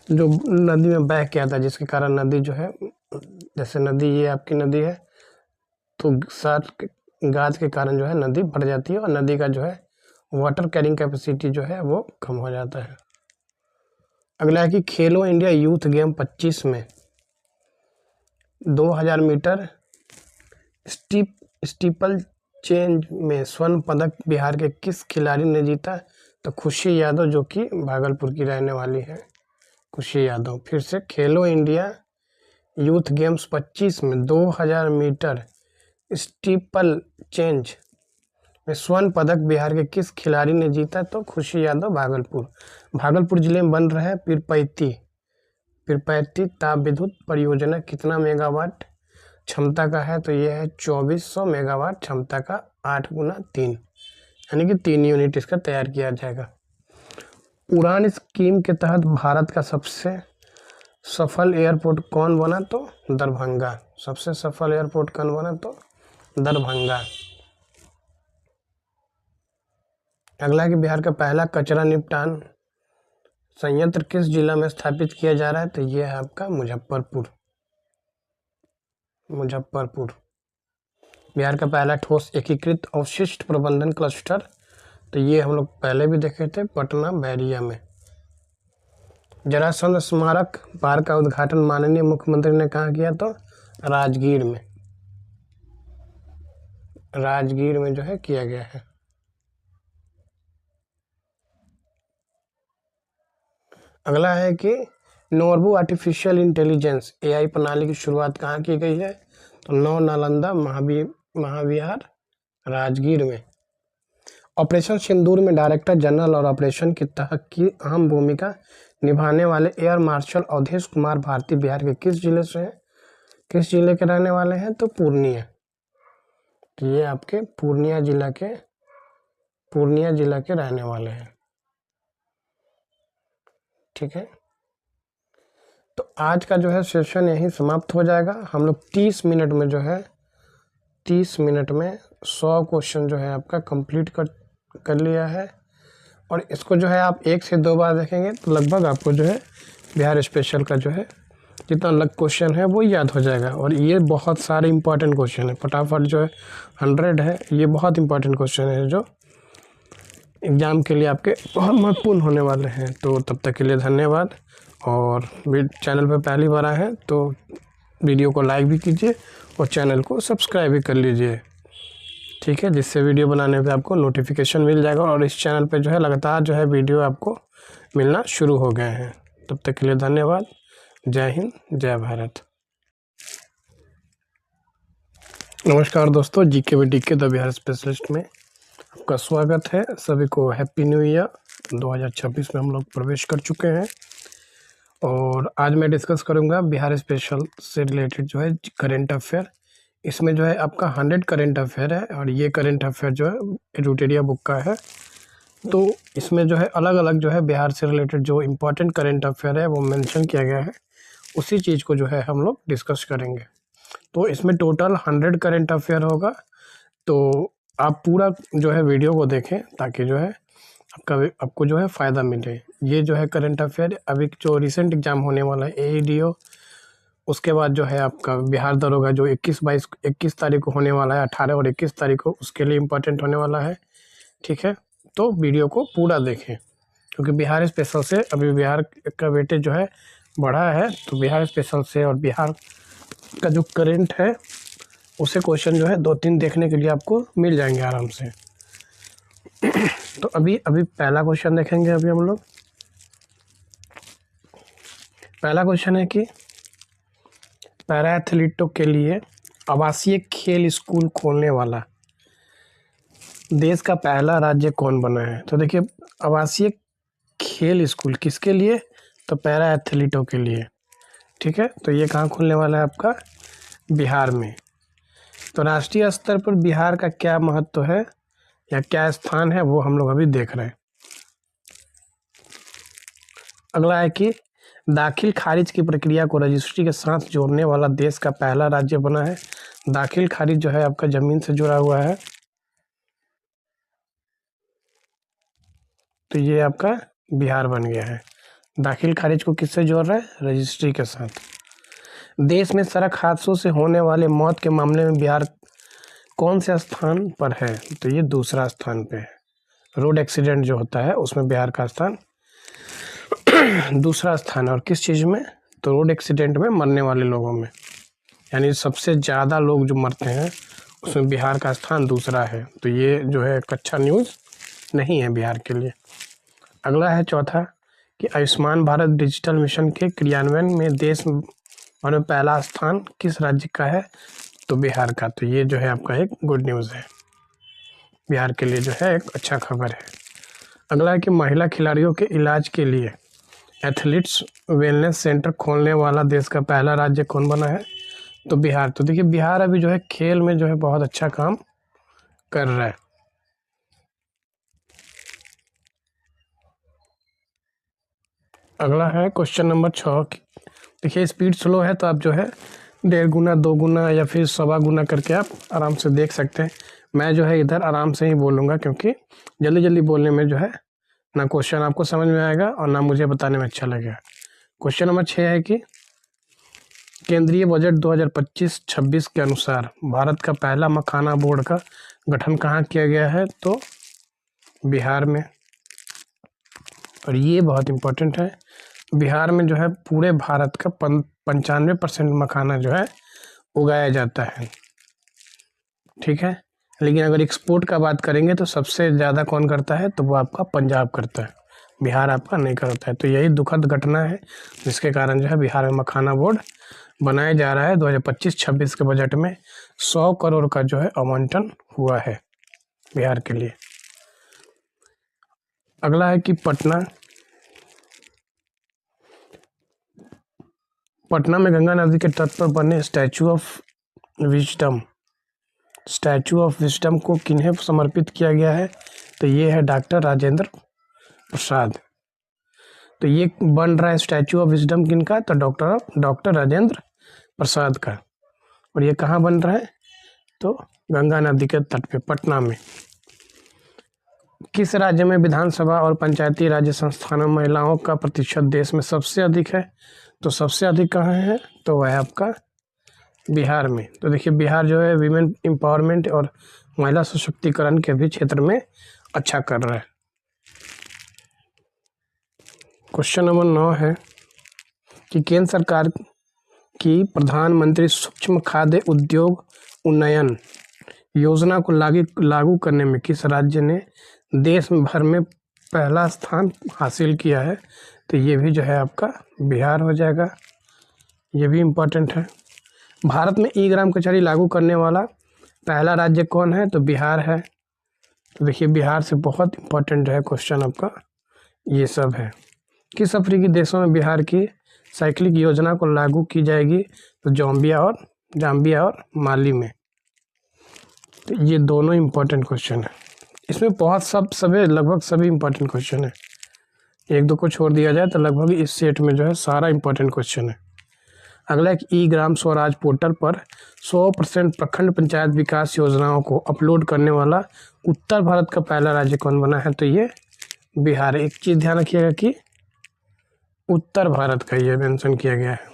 जो नदी में बह के आता है, जिसके कारण नदी जो है, जैसे नदी ये आपकी नदी है तो साथ गाद के कारण जो है नदी बढ़ जाती है और नदी का जो है वाटर कैरिंग कैपेसिटी जो है वो कम हो जाता है। अगला है कि खेलो इंडिया यूथ गेम 25 में 2000 मीटर स्टीपल चेंज में स्वर्ण पदक बिहार के किस खिलाड़ी ने जीता? तो खुशी यादव, जो कि भागलपुर की रहने वाली है खुशी यादव। फिर से खेलो इंडिया यूथ गेम्स 25 में 2000 मीटर स्टीपल चेंज में स्वर्ण पदक बिहार के किस खिलाड़ी ने जीता? तो खुशी यादव भागलपुर जिले में बन रहा है पीरपैंती ताप विद्युत परियोजना कितना मेगावाट क्षमता का है? तो ये है 2400 मेगावाट क्षमता का 8 × 3 यानी कि 3 यूनिट इसका तैयार किया जाएगा। उड़ान स्कीम के तहत भारत का सबसे सफल एयरपोर्ट कौन बना? तो दरभंगा। सबसे सफल एयरपोर्ट कौन बना? तो दरभंगा। अगला कि बिहार का पहला कचरा निपटान संयंत्र किस जिला में स्थापित किया जा रहा है? तो ये है आपका मुजफ्फरपुर। बिहार का पहला ठोस एकीकृत अवशिष्ट प्रबंधन क्लस्टर, तो ये हम लोग पहले भी देखे थे पटना बैरिया में। जरासंध स्मारक पार्क का उद्घाटन माननीय मुख्यमंत्री ने कहाँ किया? तो राजगीर में जो है किया गया है। अगला है कि नोरबू आर्टिफिशियल इंटेलिजेंस AI प्रणाली की शुरुआत कहाँ की गई है? तो नौ नालंदा महाविहार राजगीर में। ऑपरेशन सिंदूर में डायरेक्टर जनरल और ऑपरेशन की तहत की अहम भूमिका निभाने वाले एयर मार्शल अवधेश कुमार भारती बिहार के किस जिले से हैं? किस जिले के रहने वाले हैं? तो पूर्णिया। तो ये आपके पूर्णिया जिला के रहने वाले हैं। ठीक है, तो आज का जो है सेशन यहीं समाप्त हो जाएगा। हम लोग 30 मिनट में 100 क्वेश्चन जो है आपका कंप्लीट कर लिया है। और इसको जो है आप 1 से 2 बार देखेंगे तो लगभग आपको जो है बिहार स्पेशल का जो है जितना अलग क्वेश्चन है वो याद हो जाएगा। और ये बहुत सारे इंपॉर्टेंट क्वेश्चन है, फटाफट जो है 100 है, ये बहुत इंपॉर्टेंट क्वेश्चन है जो एग्ज़ाम के लिए आपके बहुत महत्वपूर्ण होने वाले हैं। तो तब तक के लिए धन्यवाद। और चैनल पर पहली बार आए हैं तो वीडियो को लाइक भी कीजिए और चैनल को सब्सक्राइब भी कर लीजिए। ठीक है, जिससे वीडियो बनाने पे आपको नोटिफिकेशन मिल जाएगा। और इस चैनल पे जो है लगातार जो है वीडियो आपको मिलना शुरू हो गए हैं। तब तक के लिए धन्यवाद। जय हिंद, जय भारत। नमस्कार दोस्तों, GK with DK the Bihar specialist में आपका स्वागत है। सभी को हैप्पी न्यू ईयर। 2026 में हम लोग प्रवेश कर चुके हैं और आज मैं डिस्कस करूंगा बिहार स्पेशल से रिलेटेड जो है करेंट अफेयर। इसमें जो है आपका 100 करेंट अफेयर है और ये करेंट अफेयर जो है एडुटेरिया बुक का है। तो इसमें जो है अलग अलग जो है बिहार से रिलेटेड जो इम्पोर्टेंट करेंट अफेयर है वो मेंशन किया गया है, उसी चीज़ को जो है हम लोग डिस्कस करेंगे। तो इसमें टोटल 100 करेंट अफेयर होगा। तो आप पूरा जो है वीडियो को देखें ताकि जो है आपको जो है फ़ायदा मिले। ये जो है करंट अफेयर अभी जो रिसेंट एग्ज़ाम होने वाला है AEDO, उसके बाद जो है आपका बिहार दरोगा जो 21 तारीख को होने वाला है, 18 और 21 तारीख को, उसके लिए इम्पोर्टेंट होने वाला है। ठीक है, तो वीडियो को पूरा देखें क्योंकि बिहार स्पेशल से अभी बिहार का वेटेज जो है बढ़ा है। तो बिहार स्पेशल से और बिहार का जो करंट है उसे क्वेश्चन जो है 2-3 देखने के लिए आपको मिल जाएंगे आराम से। तो अभी पहला क्वेश्चन देखेंगे। अभी हम लोग पहला क्वेश्चन है कि पैरा एथलीटों के लिए आवासीय खेल स्कूल खोलने वाला देश का पहला राज्य कौन बना है? तो देखिए, आवासीय खेल स्कूल किसके लिए? तो पैरा एथलीटों के लिए। ठीक है, तो ये कहाँ खुलने वाला है? आपका बिहार में। तो राष्ट्रीय स्तर पर बिहार का क्या महत्व है या क्या स्थान है वो हम लोग अभी देख रहे हैं। अगला है कि दाखिल खारिज की प्रक्रिया को रजिस्ट्री के साथ जोड़ने वाला देश का पहला राज्य बना है। दाखिल खारिज जो है आपका जमीन से जुड़ा हुआ है, तो ये आपका बिहार बन गया है। दाखिल खारिज को किससे जोड़ रहा है? रजिस्ट्री के साथ। देश में सड़क हादसों से होने वाले मौत के मामले में बिहार कौन से स्थान पर है? तो ये दूसरा स्थान पे है। रोड एक्सीडेंट जो होता है उसमें बिहार का स्थान दूसरा स्थान है। और किस चीज़ में? तो रोड एक्सीडेंट में मरने वाले लोगों में, यानी सबसे ज़्यादा लोग जो मरते हैं उसमें बिहार का स्थान दूसरा है। तो ये जो है एक अच्छा न्यूज़ नहीं है बिहार के लिए। अगला है चौथा कि आयुष्मान भारत डिजिटल मिशन के क्रियान्वयन में देश भर में पहला स्थान किस राज्य का है? तो बिहार का। तो ये जो है आपका एक गुड न्यूज़ है, बिहार के लिए जो है एक अच्छा खबर है। अगला है कि महिला खिलाड़ियों के इलाज के लिए एथलीट्स वेलनेस सेंटर खोलने वाला देश का पहला राज्य कौन बना है? तो बिहार। तो देखिए, बिहार अभी जो है खेल में जो है बहुत अच्छा काम कर रहा है। अगला है क्वेश्चन नंबर 6। देखिए, स्पीड स्लो है तो आप जो है 1.5 गुना 2 गुना या फिर 1.25 गुना करके आप आराम से देख सकते हैं। मैं जो है इधर आराम से ही बोलूँगा क्योंकि जल्दी जल्दी बोलने में जो है ना क्वेश्चन आपको समझ में आएगा और ना मुझे बताने में अच्छा लगेगा। क्वेश्चन नंबर 6 है कि केंद्रीय बजट 2025-26 के अनुसार भारत का पहला मखाना बोर्ड का गठन कहाँ किया गया है? तो बिहार में। और ये बहुत इम्पोर्टेंट है, बिहार में जो है पूरे भारत का 95% मखाना जो है उगाया जाता है। ठीक है, लेकिन अगर एक्सपोर्ट का बात करेंगे तो सबसे ज़्यादा कौन करता है? तो वो आपका पंजाब करता है। बिहार आपका नहीं करता है। तो यही दुखद घटना है जिसके कारण जो है बिहार में मखाना बोर्ड बनाया जा रहा है। 2025-26 के बजट में 100 करोड़ का जो है आवंटन हुआ है बिहार के लिए। अगला है कि पटना में गंगा नदी के तट पर बने स्टैचू ऑफ विजडम को किन्हें समर्पित किया गया है? तो ये है डॉक्टर राजेंद्र प्रसाद। तो ये बन रहा है स्टैचू ऑफ विजडम किनका? तो डॉक्टर राजेंद्र प्रसाद का। और ये कहाँ बन रहा है? तो गंगा नदी के तट पे पटना में। किस राज्य में विधानसभा और पंचायती राज्य संस्थानों में महिलाओं का प्रतिशत देश में सबसे अधिक है? तो सबसे अधिक कहाँ है? तो वह है आपका बिहार में। तो देखिए बिहार जो है वीमेन एम्पावरमेंट और महिला सशक्तिकरण के भी क्षेत्र में अच्छा कर रहा है। क्वेश्चन नंबर 9 है कि केंद्र सरकार की प्रधानमंत्री सूक्ष्म खाद्य उद्योग उन्नयन योजना को लागू करने में किस राज्य ने देश भर में पहला स्थान हासिल किया है? तो ये भी जो है आपका बिहार हो जाएगा। ये भी इम्पोर्टेंट है। भारत में ई ग्राम कचहरी लागू करने वाला पहला राज्य कौन है? तो बिहार है। तो देखिए बिहार से बहुत इम्पोर्टेंट है क्वेश्चन आपका ये सब है। किस अफ्रीकी देशों में बिहार की साइक्लिक योजना को लागू की जाएगी? तो जाम्बिया और माली में। तो ये दोनों इम्पोर्टेंट क्वेश्चन है। इसमें बहुत लगभग सभी इम्पोर्टेंट क्वेश्चन है। एक दो को छोड़ दिया जाए तो लगभग इस सेट में जो है सारा इम्पोर्टेंट क्वेश्चन है। अगला एक ई ग्राम स्वराज पोर्टल पर 100% प्रखंड पंचायत विकास योजनाओं को अपलोड करने वाला उत्तर भारत का पहला राज्य कौन बना है? तो ये बिहार। एक चीज़ ध्यान रखिएगा कि उत्तर भारत का ये मेंशन किया गया है।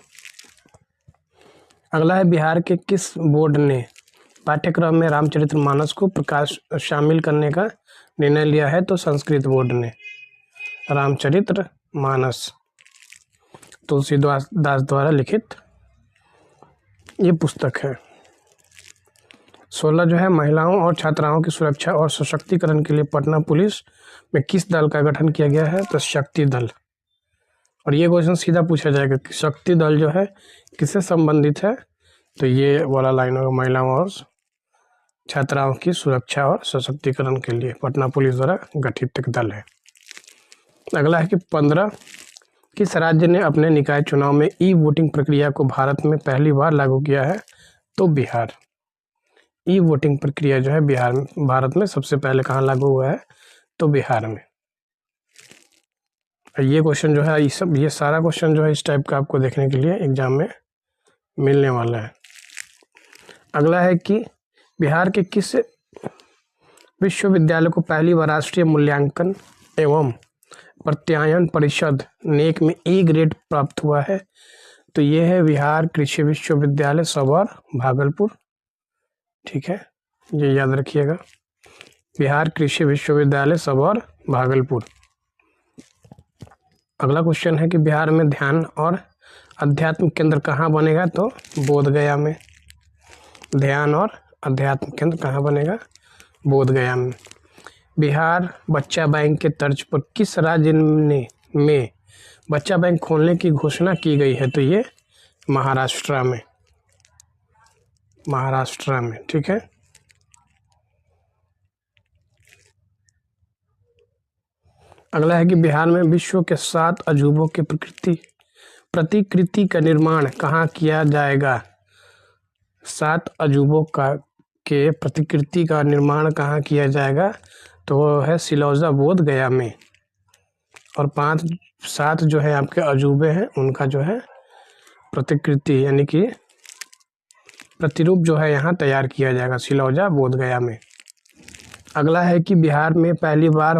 अगला है बिहार के किस बोर्ड ने पाठ्यक्रम में रामचरितमानस को शामिल करने का निर्णय लिया है? तो संस्कृत बोर्ड ने। रामचरितमानस तुलसीदास द्वारा लिखित ये पुस्तक है। 16 जो है महिलाओं और छात्राओं की सुरक्षा और सशक्तिकरण के लिए पटना पुलिस में किस दल का गठन किया गया है? तो शक्ति दल। और ये क्वेश्चन सीधा पूछा जाएगा कि शक्ति दल जो है किससे संबंधित है? तो ये वाला लाइन होगा, महिलाओं और छात्राओं की सुरक्षा और सशक्तिकरण के लिए पटना पुलिस द्वारा गठित एक दल है। अगला है कि 15 किस राज्य ने अपने निकाय चुनाव में ई वोटिंग प्रक्रिया को भारत में पहली बार लागू किया है? तो बिहार। ई वोटिंग प्रक्रिया जो है भारत में सबसे पहले कहाँ लागू हुआ है? तो बिहार में। ये क्वेश्चन जो है ये सारा क्वेश्चन जो है इस टाइप का आपको देखने के लिए एग्जाम में मिलने वाला है। अगला है कि बिहार के किस विश्वविद्यालय को पहली बार राष्ट्रीय मूल्यांकन एवं प्रत्यायन परिषद नेक में ए ग्रेड प्राप्त हुआ है? तो ये है बिहार कृषि विश्वविद्यालय सबौर भागलपुर। ठीक है, ये याद रखिएगा, बिहार कृषि विश्वविद्यालय सबौर भागलपुर। अगला क्वेश्चन है कि बिहार में ध्यान और अध्यात्म केंद्र कहाँ बनेगा? तो बोधगया में। ध्यान और अध्यात्म केंद्र कहाँ बनेगा? बोधगया में। बिहार बच्चा बैंक के तर्ज पर किस राज्य में बच्चा बैंक खोलने की घोषणा की गई है? तो ये महाराष्ट्र में। ठीक है। अगला है कि बिहार में विश्व के 7 अजूबों के प्रतिकृति का निर्माण कहाँ किया जाएगा? 7 अजूबों के प्रतिकृति का निर्माण कहाँ किया जाएगा? तो वो है सिलौजा बोध गया में। और 7 जो है आपके अजूबे हैं उनका जो है प्रतिकृति यानी कि प्रतिरूप जो है यहाँ तैयार किया जाएगा सिलौजा बोध गया में। अगला है कि बिहार में पहली बार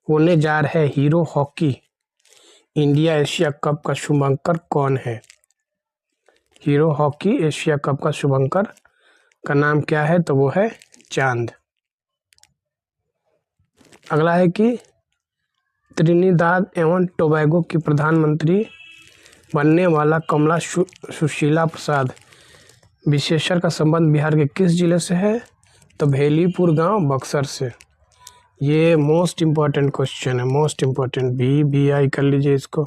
होने जा रहे hero hockey India Asia cup का शुभंकर कौन है? हीरो हॉकी एशिया कप का शुभंकर का नाम क्या है? तो वो है चांद। अगला है कि त्रिनिदाद एवं टोबैगो की प्रधानमंत्री बनने वाला कमला सुशीला प्रसाद विशेषर का संबंध बिहार के किस जिले से है? तो भेलीपुर गांव बक्सर से। ये मोस्ट इम्पॉर्टेंट क्वेश्चन है, मोस्ट इम्पॉर्टेंट। भी आई कर लीजिए इसको,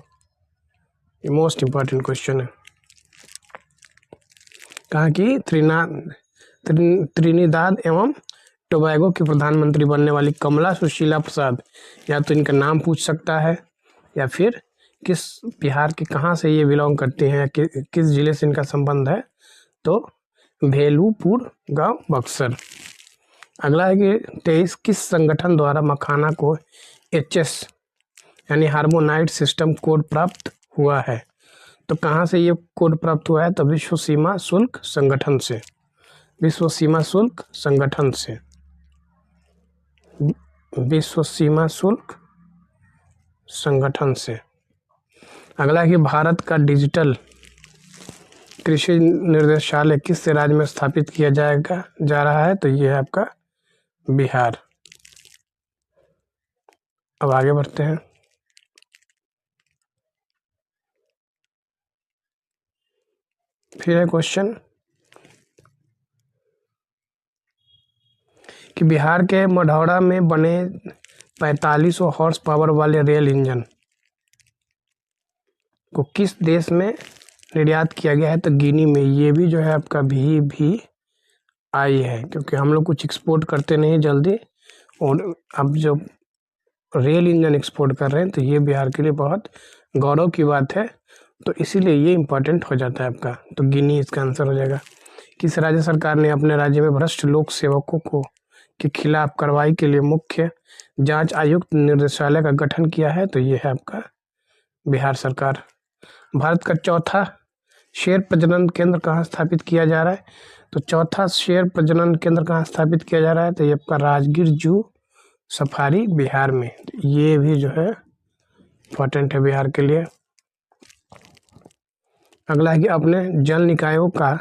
ये मोस्ट इम्पॉर्टेंट क्वेश्चन है। कहा कि त्रिनिदाद एवं टोबैगो की प्रधानमंत्री बनने वाली कमला सुशीला प्रसाद, या तो इनका नाम पूछ सकता है, या फिर किस बिहार के कहाँ से ये बिलोंग करते हैं, किस जिले से इनका संबंध है, तो भेलूपुर गांव बक्सर। अगला है कि 23 किस संगठन द्वारा मखाना को HS यानी हार्मोनाइट सिस्टम कोड प्राप्त हुआ है। तो कहाँ से ये कोड प्राप्त हुआ है, तो विश्व सीमा शुल्क संगठन से, विश्व सीमा शुल्क संगठन से, विश्व सीमा शुल्क संगठन से। अगला है कि भारत का डिजिटल कृषि निर्देशालय किस राज्य में स्थापित किया जा रहा है, तो ये है आपका बिहार। अब आगे बढ़ते हैं। फिर है क्वेश्चन कि बिहार के मढ़ौरा में बने 4500 हॉर्स पावर वाले रेल इंजन को किस देश में निर्यात किया गया है, तो गिनी में। ये भी जो है आपका भी आई है, क्योंकि हम लोग कुछ एक्सपोर्ट करते नहीं जल्दी, और अब जब रेल इंजन एक्सपोर्ट कर रहे हैं तो ये बिहार के लिए बहुत गौरव की बात है, तो इसीलिए ये इम्पोर्टेंट हो जाता है आपका। तो गिनी इसका आंसर हो जाएगा। किस राज्य सरकार ने अपने राज्य में भ्रष्ट लोक सेवकों को के खिलाफ कार्रवाई के लिए मुख्य जांच आयुक्त निर्देशालय का गठन किया है, तो ये है आपका बिहार सरकार। भारत का चौथा शेर प्रजनन केंद्र कहाँ स्थापित किया जा रहा है, तो चौथा शेर प्रजनन केंद्र कहाँ स्थापित किया जा रहा है, तो ये आपका राजगीर जू सफारी बिहार में। तो ये भी जो है इम्पोर्टेंट है बिहार के लिए। अगला है कि अपने जल निकायों का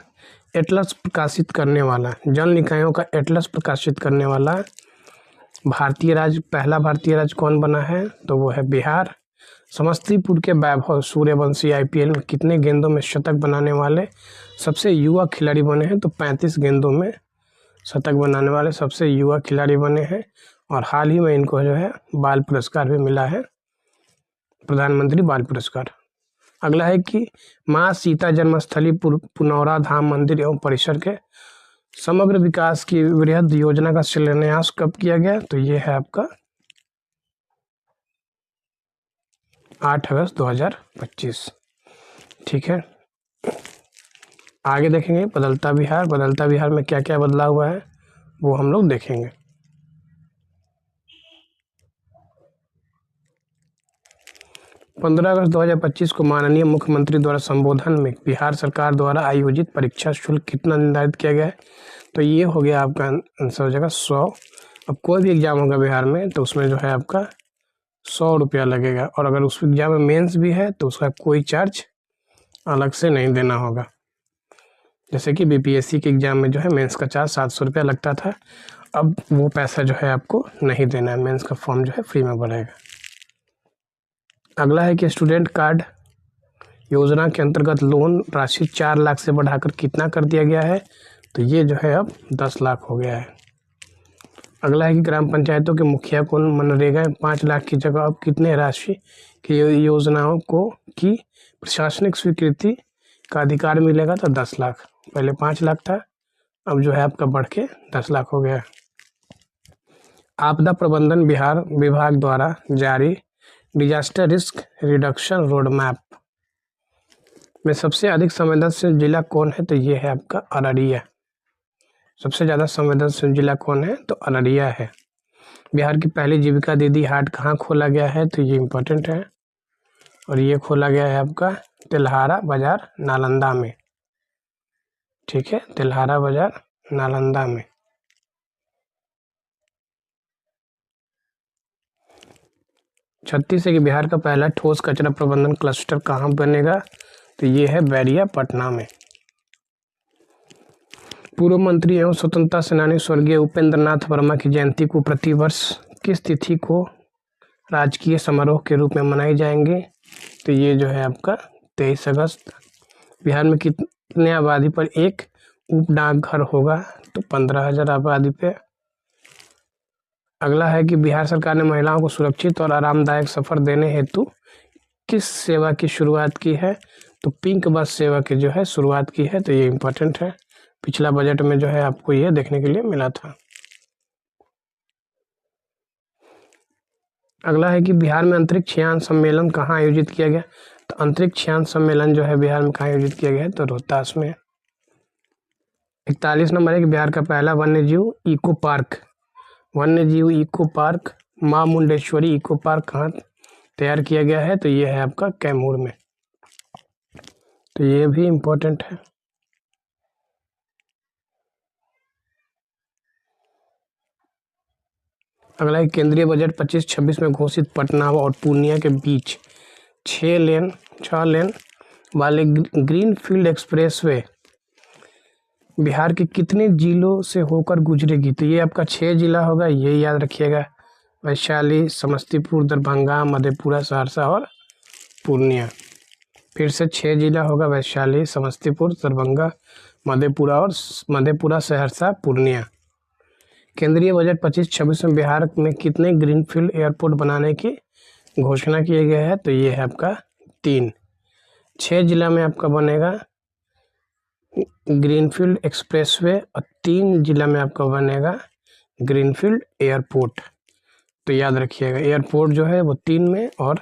एटलस प्रकाशित करने वाला, जल निकायों का एटलस प्रकाशित करने वाला पहला भारतीय राज्य कौन बना है, तो वो है बिहार। समस्तीपुर के वैभव सूर्यवंशी IPL में कितने गेंदों में शतक बनाने वाले सबसे युवा खिलाड़ी बने हैं, तो 35 गेंदों में शतक बनाने वाले सबसे युवा खिलाड़ी बने हैं, और हाल ही में इनको जो है बाल पुरस्कार भी मिला है, प्रधानमंत्री बाल पुरस्कार। अगला है कि माँ सीता जन्मस्थली पुनौरा धाम मंदिर एवं परिसर के समग्र विकास की वृहद योजना का शिलान्यास कब किया गया, तो ये है आपका 8 अगस्त 2025। ठीक है, आगे देखेंगे बदलता बिहार। बदलता बिहार में क्या क्या बदलाव हुआ है वो हम लोग देखेंगे। 15 अगस्त 2025 को माननीय मुख्यमंत्री द्वारा संबोधन में बिहार सरकार द्वारा आयोजित परीक्षा शुल्क कितना निर्धारित किया गया है, तो ये हो गया आपका आंसर हो जाएगा 100। अब कोई भी एग्जाम होगा बिहार में तो उसमें जो है आपका 100 रुपया लगेगा, और अगर उस एग्जाम में मेंस भी है तो उसका कोई चार्ज अलग से नहीं देना होगा। जैसे कि BPSC के एग्ज़ाम में जो है मेंस का चार्ज 700 रुपया लगता था, अब वो पैसा जो है आपको नहीं देना है, मेंस का फॉर्म जो है फ्री में भरेगा। अगला है कि स्टूडेंट कार्ड योजना के अंतर्गत लोन राशि 4 लाख से बढ़ाकर कितना कर दिया गया है, तो ये जो है अब 10 लाख हो गया है। अगला है कि ग्राम पंचायतों के मुखिया को मनरेगा 5 लाख की जगह अब कितने राशि की योजनाओं को की प्रशासनिक स्वीकृति का अधिकार मिलेगा, तो 10 लाख। पहले 5 लाख था, अब जो है आपका बढ़ के 10 लाख हो गया है। आपदा प्रबंधन बिहार विभाग द्वारा जारी disaster risk reduction road map में सबसे अधिक संवेदनशील जिला कौन है, तो ये है आपका अररिया। सबसे ज़्यादा संवेदनशील जिला कौन है, तो अररिया है। बिहार की पहली जीविका दीदी हाट कहाँ खोला गया है, तो ये इम्पोर्टेंट है, और ये खोला गया है आपका तेल्हारा बाजार नालंदा में। ठीक है, तेल्हारा बाजार नालंदा में। छत्तीस है कि बिहार का पहला ठोस कचरा प्रबंधन क्लस्टर कहाँ बनेगा, तो ये है बैरिया पटना में। पूर्व मंत्री एवं स्वतंत्रता सेनानी स्वर्गीय उपेंद्र नाथ वर्मा की जयंती को प्रतिवर्ष किस तिथि को राजकीय समारोह के रूप में मनाई जाएंगे, तो ये जो है आपका 23 अगस्त। बिहार में कितने आबादी पर एक उप डाकघर होगा, तो 15,000 आबादी पे। अगला है कि बिहार सरकार ने महिलाओं को सुरक्षित और आरामदायक सफ़र देने हेतु किस सेवा की शुरुआत की है? तो पिंक बस सेवा की जो है शुरुआत की है। तो ये इम्पोर्टेंट है, पिछला बजट में जो है आपको ये देखने के लिए मिला था। अगला है कि बिहार में अंतरिक्ष यान सम्मेलन कहाँ आयोजित किया गया? तो अंतरिक्ष यान सम्मेलन जो है बिहार में कहाँ आयोजित किया गया है? तो रोहतास में। 41 नंबर है कि बिहार का पहला वन्यजीव इको पार्क माँ मुंडेश्वरी इको पार्क कहाँ तैयार किया गया है? तो ये है आपका कैमूर में। तो ये भी इम्पोर्टेंट है। अगला है केंद्रीय बजट 25-26 में घोषित पटना और पूर्णिया के बीच 6 लेन वाले ग्रीनफील्ड एक्सप्रेसवे बिहार के कितने जिलों से होकर गुजरेगी? तो ये आपका 6 जिला होगा, ये याद रखिएगा। वैशाली, समस्तीपुर, दरभंगा, मधेपुरा, सहरसा और पूर्णिया। फिर से 6 जिला होगा, वैशाली, समस्तीपुर, दरभंगा, मधेपुरा, सहरसा, पूर्णिया। केंद्रीय बजट 25-26 में बिहार में कितने ग्रीनफील्ड एयरपोर्ट बनाने की घोषणा किया गया है? तो ये है आपका 3। 6 जिला में आपका बनेगा ग्रीनफील्ड एक्सप्रेसवे और 3 जिला में आपका बनेगा ग्रीनफील्ड एयरपोर्ट। तो याद रखिएगा, एयरपोर्ट जो है वो 3 में और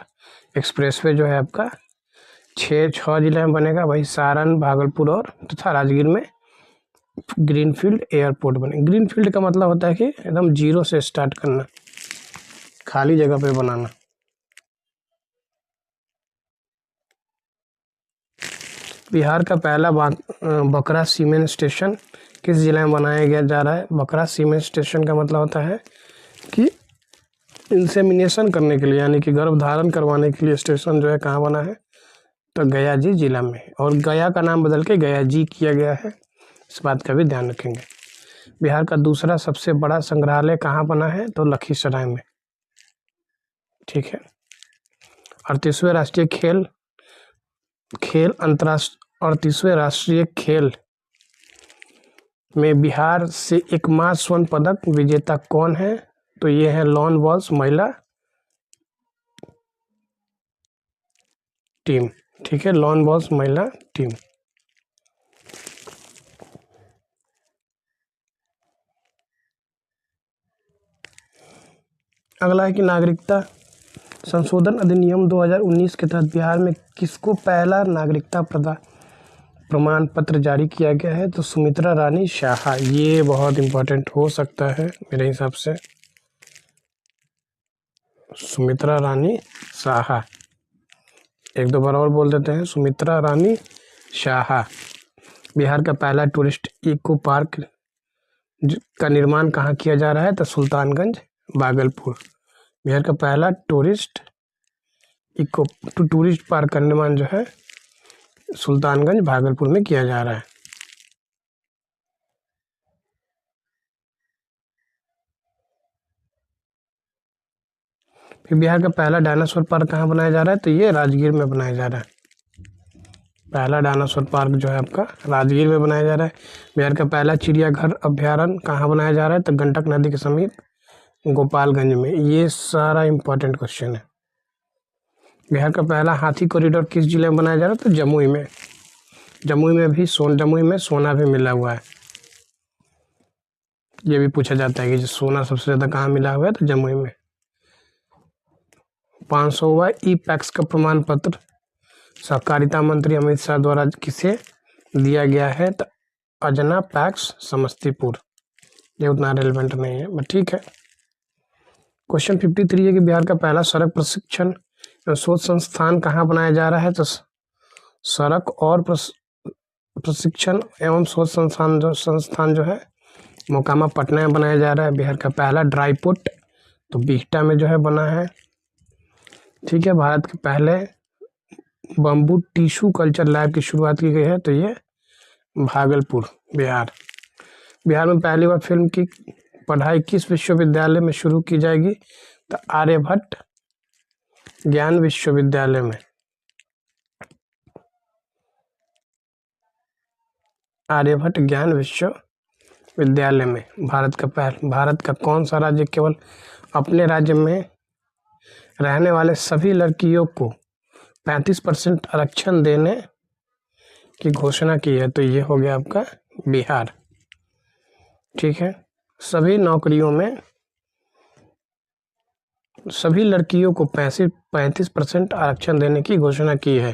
एक्सप्रेसवे जो है आपका 6 जिला में बनेगा। वही सारण, भागलपुर और तथा राजगीर में ग्रीनफील्ड एयरपोर्ट बने। ग्रीनफील्ड का मतलब होता है कि एकदम जीरो से स्टार्ट करना, खाली जगह पे बनाना। बिहार का पहला बकरा सीमेंट स्टेशन किस जिले में बनाया जा रहा है? बकरा सीमेंट स्टेशन का मतलब होता है कि इंसेमिनेशन करने के लिए यानी कि गर्भधारण करवाने के लिए स्टेशन जो है कहाँ बना है? तो गया जी जिला में। और गया का नाम बदल के गया जी किया गया है, इस बात का भी ध्यान रखेंगे। बिहार का दूसरा सबसे बड़ा संग्रहालय कहाँ बना है? तो लखीसराय में। ठीक है। 38वें राष्ट्रीय खेल में बिहार से एकमात्र स्वर्ण पदक विजेता कौन है? तो ये है लॉन बॉल्स महिला टीम। ठीक है, लॉन बॉल्स महिला टीम। अगला है कि नागरिकता संशोधन अधिनियम 2019 के तहत बिहार में किसको पहला नागरिकता प्रमाण पत्र जारी किया गया है? तो सुमित्रा रानी शाहा। ये बहुत इम्पोर्टेंट हो सकता है मेरे हिसाब से, सुमित्रा रानी शाहा। एक दो बार और बोल देते हैं, सुमित्रा रानी शाहा। बिहार का पहला टूरिस्ट इको पार्क का निर्माण कहाँ किया जा रहा है? तो सुल्तानगंज, भागलपुर। बिहार का पहला टूरिस्ट पार्क का निर्माण जो है सुल्तानगंज, भागलपुर में किया जा रहा है। फिर बिहार का पहला डायनासोर पार्क कहाँ बनाया जा रहा है? तो ये राजगीर में बनाया जा रहा है। पहला डायनासोर पार्क जो है आपका राजगीर में बनाया जा रहा है। बिहार का पहला चिड़ियाघर अभ्यारण्य कहाँ बनाया जा रहा है? तो गंडक नदी के समीप गोपालगंज में। ये सारा इम्पोर्टेंट क्वेश्चन है। बिहार का पहला हाथी कॉरिडोर किस जिले में बनाया जा रहा है? तो जमुई में। जमुई में सोना भी मिला हुआ है। ये भी पूछा जाता है कि सोना सबसे ज़्यादा कहाँ मिला हुआ है? तो जमुई में। 500वां ई पैक्स का प्रमाण पत्र सहकारिता मंत्री अमित शाह द्वारा किसे दिया गया है? तो अजना पैक्स, समस्तीपुर। ये उतना रेलेवेंट नहीं है, बट ठीक है। क्वेश्चन 53 है कि बिहार का पहला सड़क प्रशिक्षण एवं शोध संस्थान कहाँ बनाया जा रहा है? तो सड़क और प्रशिक्षण एवं शोध संस्थान जो है मोकामा, पटना में बनाया जा रहा है। बिहार का पहला ड्राई पोर्ट तो बिहटा में जो है बना है। ठीक है। भारत के पहले बम्बू टिश्यू कल्चर लैब की शुरुआत की गई है, तो ये भागलपुर, बिहार। बिहार में पहली बार फिल्म की पढ़ाई किस विश्वविद्यालय में शुरू की जाएगी? तो आर्यभट्ट ज्ञान विश्वविद्यालय में। आर्यभट्ट ज्ञान विद्यालय में भारत का कौन सा राज्य केवल अपने राज्य में रहने वाले सभी लड़कियों को 35% आरक्षण देने की घोषणा की है? तो ये हो गया आपका बिहार। ठीक है, सभी नौकरियों में सभी लड़कियों को 35% आरक्षण देने की घोषणा की है,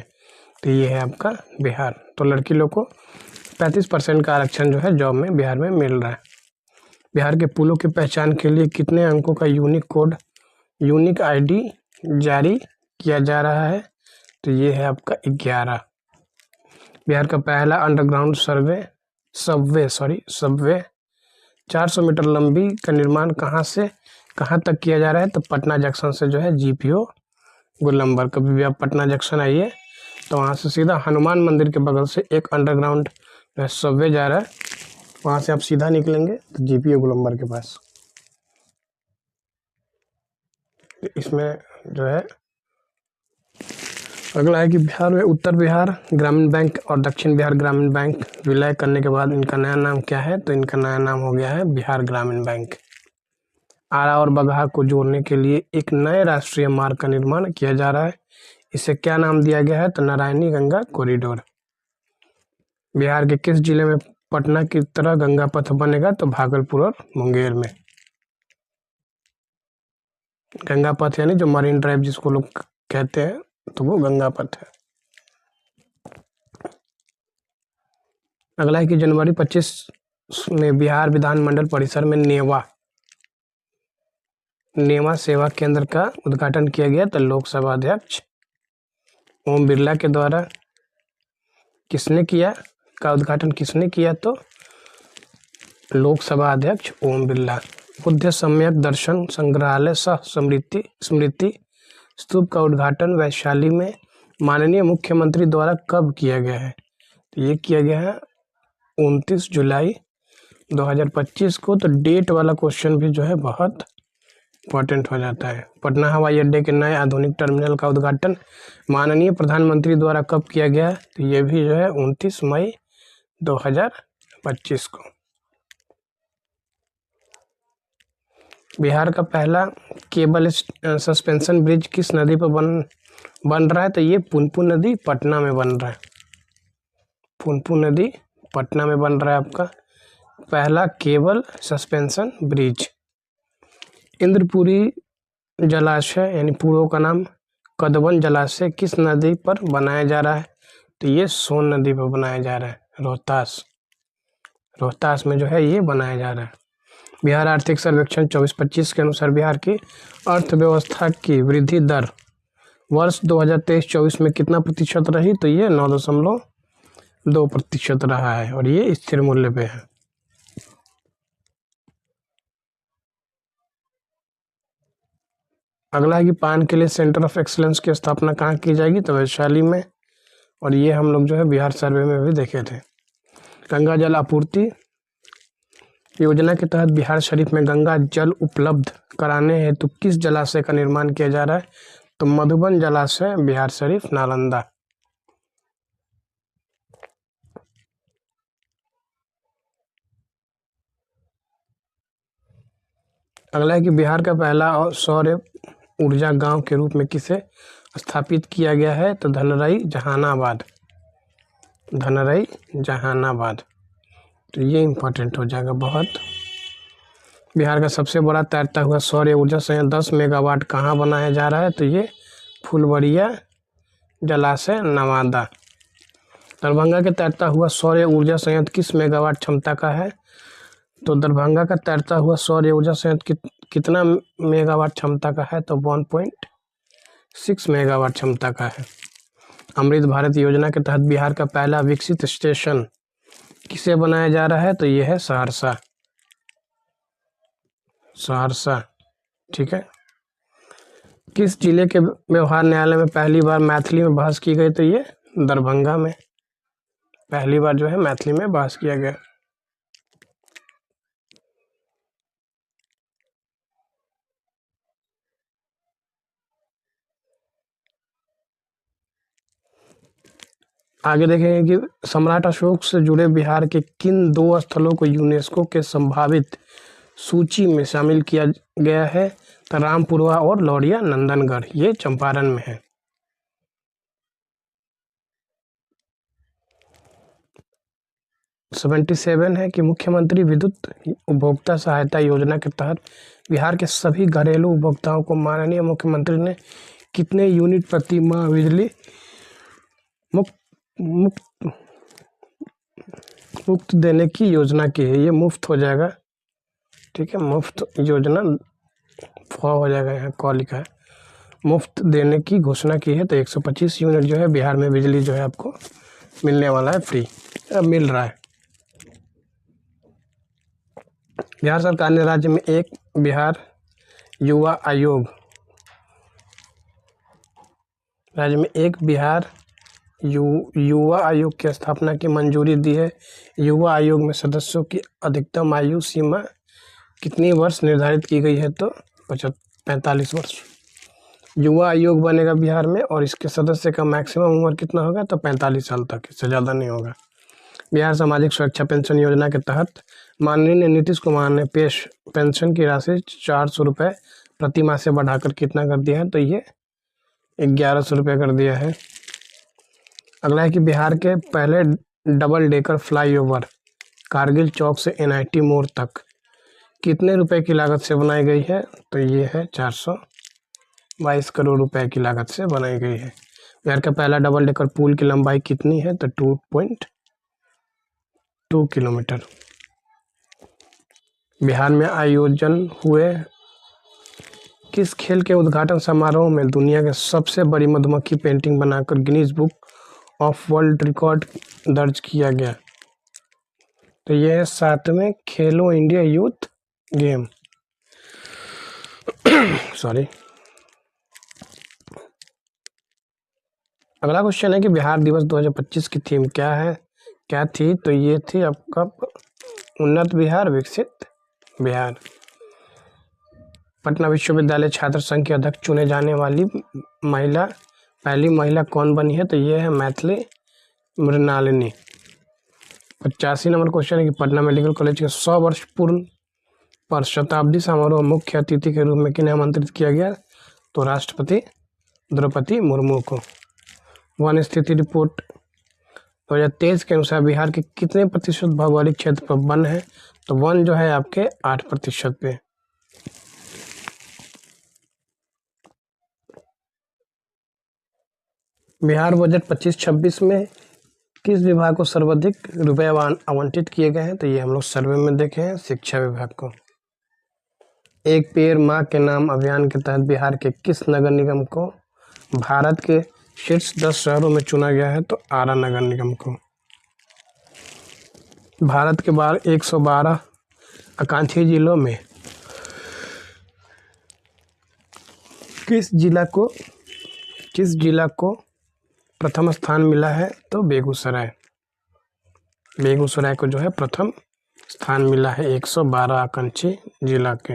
तो ये है आपका बिहार। तो लड़की लोग को 35% का आरक्षण जो है जॉब में बिहार में मिल रहा है। बिहार के पुलों की पहचान के लिए कितने अंकों का यूनिक आईडी जारी किया जा रहा है? तो ये है आपका 11। बिहार का पहला अंडरग्राउंड सबवे 400 मीटर लंबी का निर्माण कहाँ से कहाँ तक किया जा रहा है? तो पटना जंक्शन से जो है जीपीओ गोलंबर। कभी भी आप पटना जंक्शन आइए तो वहाँ से सीधा हनुमान मंदिर के बगल से एक अंडरग्राउंड सबवे जा रहा है, वहाँ से आप सीधा निकलेंगे तो जीपीओ गोलंबर के पास। इसमें जो है अगला है कि बिहार में उत्तर बिहार ग्रामीण बैंक और दक्षिण बिहार ग्रामीण बैंक विलय करने के बाद इनका नया नाम क्या है? तो इनका नया नाम हो गया है बिहार ग्रामीण बैंक। आरा और बगहा को जोड़ने के लिए एक नए राष्ट्रीय मार्ग का निर्माण किया जा रहा है, इसे क्या नाम दिया गया है? तो नारायणी गंगा कॉरिडोर। बिहार के किस जिले में पटना की तरह गंगा पथ बनेगा? तो भागलपुर और मुंगेर में। गंगा पथ यानी जो मरीन ड्राइव जिसको लोग कहते हैं, तो वो गंगा पथ है। अगला है कि जनवरी 25 में बिहार विधानमंडल परिसर में नेवा सेवा केंद्र का उद्घाटन किया गया। तो लोकसभा अध्यक्ष ओम बिरला के द्वारा उद्घाटन किसने किया? तो लोकसभा अध्यक्ष ओम बिरला। बुद्ध सम्यक दर्शन संग्रहालय सह स्मृति स्तूप का उद्घाटन वैशाली में माननीय मुख्यमंत्री द्वारा कब किया गया है? तो ये किया गया है 29 जुलाई 2025 को। तो डेट वाला क्वेश्चन भी जो है बहुत इंपॉर्टेंट हो जाता है। पटना हवाई अड्डे के नए आधुनिक टर्मिनल का उद्घाटन माननीय प्रधानमंत्री द्वारा कब किया गया? तो ये भी जो है 29 मई 2025 को। बिहार का पहला केबल सस्पेंशन ब्रिज किस नदी पर बन रहा है? तो ये पुनपुन नदी पटना में बन रहा है। पुनपुन नदी पटना में बन रहा है आपका पहला केबल सस्पेंशन ब्रिज। इंद्रपुरी जलाशय यानी पूर्व का नाम कदवन जलाशय किस नदी पर बनाया जा रहा है? तो ये सोन नदी पर बनाया जा रहा है। रोहतास में जो है ये बनाया जा रहा है। बिहार आर्थिक सर्वेक्षण 24-25 के अनुसार बिहार की अर्थव्यवस्था की वृद्धि दर वर्ष 2023-24 में कितना प्रतिशत रही? तो ये 9.2% रहा है और ये स्थिर मूल्य पे है। अगला है कि पान के लिए सेंटर ऑफ एक्सीलेंस की स्थापना कहाँ की जाएगी? तो वैशाली में, और ये हम लोग जो है बिहार सर्वे में भी देखे थे। गंगा जल आपूर्ति योजना के तहत बिहार शरीफ में गंगा जल उपलब्ध कराने हेतु किस जलाशय का निर्माण किया जा रहा है? तो मधुबन जलाशय बिहार शरीफ नालंदा। अगला है कि बिहार का पहला सौर ऊर्जा गांव के रूप में किसे स्थापित किया गया है? तो धनरई जहानाबाद। तो ये इम्पोर्टेंट हो जाएगा बहुत। बिहार का सबसे बड़ा तैरता हुआ सौर ऊर्जा संयंत्र 10 मेगावाट कहाँ बनाया जा रहा है? तो ये फुलवरिया जलाशय नवादा। दरभंगा के तैरता हुआ सौर ऊर्जा संयंत्र किस मेगावाट क्षमता का है? तो दरभंगा का तैरता हुआ सौर ऊर्जा संयंत्र कितना मेगावाट क्षमता का है? तो 1.6 मेगावाट क्षमता का है। अमृत भारत योजना के तहत बिहार का पहला विकसित स्टेशन किसे बनाया जा रहा है? तो यह है सहरसा। ठीक है। किस जिले के व्यवहार न्यायालय में पहली बार मैथिली में बहस की गई? तो ये दरभंगा में पहली बार जो है मैथिली में बहस किया गया। आगे देखेंगे कि सम्राट अशोक से जुड़े बिहार के किन 2 स्थलों को यूनेस्को के संभावित सूची में शामिल किया गया है। तो रामपुरवा और लौरिया नंदनगढ़, ये चंपारण में है। सेवेंटी सेवन है कि मुख्यमंत्री विद्युत उपभोक्ता सहायता योजना के तहत बिहार के सभी घरेलू उपभोक्ताओं को माननीय मुख्यमंत्री ने कितने यूनिट प्रति माह बिजली मुफ्त देने की योजना की है। ये मुफ्त हो जाएगा, ठीक है, मुफ्त योजना हो जाएगा, यहाँ कॉल लिखा है, मुफ्त देने की घोषणा की है। तो 125 यूनिट जो है बिहार में बिजली जो है आपको मिलने वाला है, फ्री मिल रहा है। बिहार सरकार ने राज्य में एक बिहार युवा आयोग, राज्य में एक बिहार युवा आयोग की स्थापना की मंजूरी दी है। युवा आयोग में सदस्यों की अधिकतम आयु सीमा कितनी वर्ष निर्धारित की गई है? तो 45 वर्ष युवा आयोग बनेगा बिहार में, और इसके सदस्य का मैक्सिमम उम्र कितना होगा? तो 45 साल तक, इससे ज़्यादा नहीं होगा। बिहार सामाजिक सुरक्षा पेंशन योजना के तहत माननीय नीतीश कुमार ने पेंशन की राशि 400 रुपये प्रति माह से बढ़ाकर कितना कर दिया है? तो ये 1100 रुपये कर दिया है। अगला है कि बिहार के पहले डबल डेकर फ्लाईओवर कारगिल चौक से NIT मोड़ तक कितने रुपए की लागत से बनाई गई है? तो ये है 422 करोड़ रुपए की लागत से बनाई गई है। बिहार का पहला डबल डेकर पुल की लंबाई कितनी है? तो 2.2 किलोमीटर। बिहार में आयोजन हुए किस खेल के उद्घाटन समारोह में दुनिया के सबसे बड़ी मधुमक्खी पेंटिंग बनाकर Guinness book of world record दर्ज किया गया? तो यह है 7वें खेलो इंडिया यूथ गेम। सॉरी। अगला क्वेश्चन है कि बिहार दिवस 2025 की थीम क्या थी? तो ये थी आपका उन्नत बिहार विकसित बिहार। पटना विश्वविद्यालय छात्र संघ के अध्यक्ष चुने जाने वाली पहली महिला कौन बनी है? तो ये है मैथिली मृणालिनी। 85 नंबर क्वेश्चन है कि पटना मेडिकल कॉलेज के 100 वर्ष पूर्ण पर शताब्दी समारोह मुख्य अतिथि के रूप में किन्हें आमंत्रित किया गया? तो राष्ट्रपति द्रौपदी मुर्मू को। वन स्थिति रिपोर्ट 2023 के अनुसार बिहार के कितने प्रतिशत भौगोलिक क्षेत्र पर वन है? तो वन जो है आपके 8% पे। बिहार बजट 25-26 में किस विभाग को सर्वाधिक रुपए आवंटित किए गए हैं? तो ये हम लोग सर्वे में देखे हैं, शिक्षा विभाग को। एक पेड़ माँ के नाम अभियान के तहत बिहार के किस नगर निगम को भारत के शीर्ष 10 शहरों में चुना गया है? तो आरा नगर निगम को। भारत के 112 आकांक्षी जिलों में किस जिला को प्रथम स्थान मिला है? तो बेगूसराय को जो है प्रथम स्थान मिला है 112 आकांक्षी जिला के।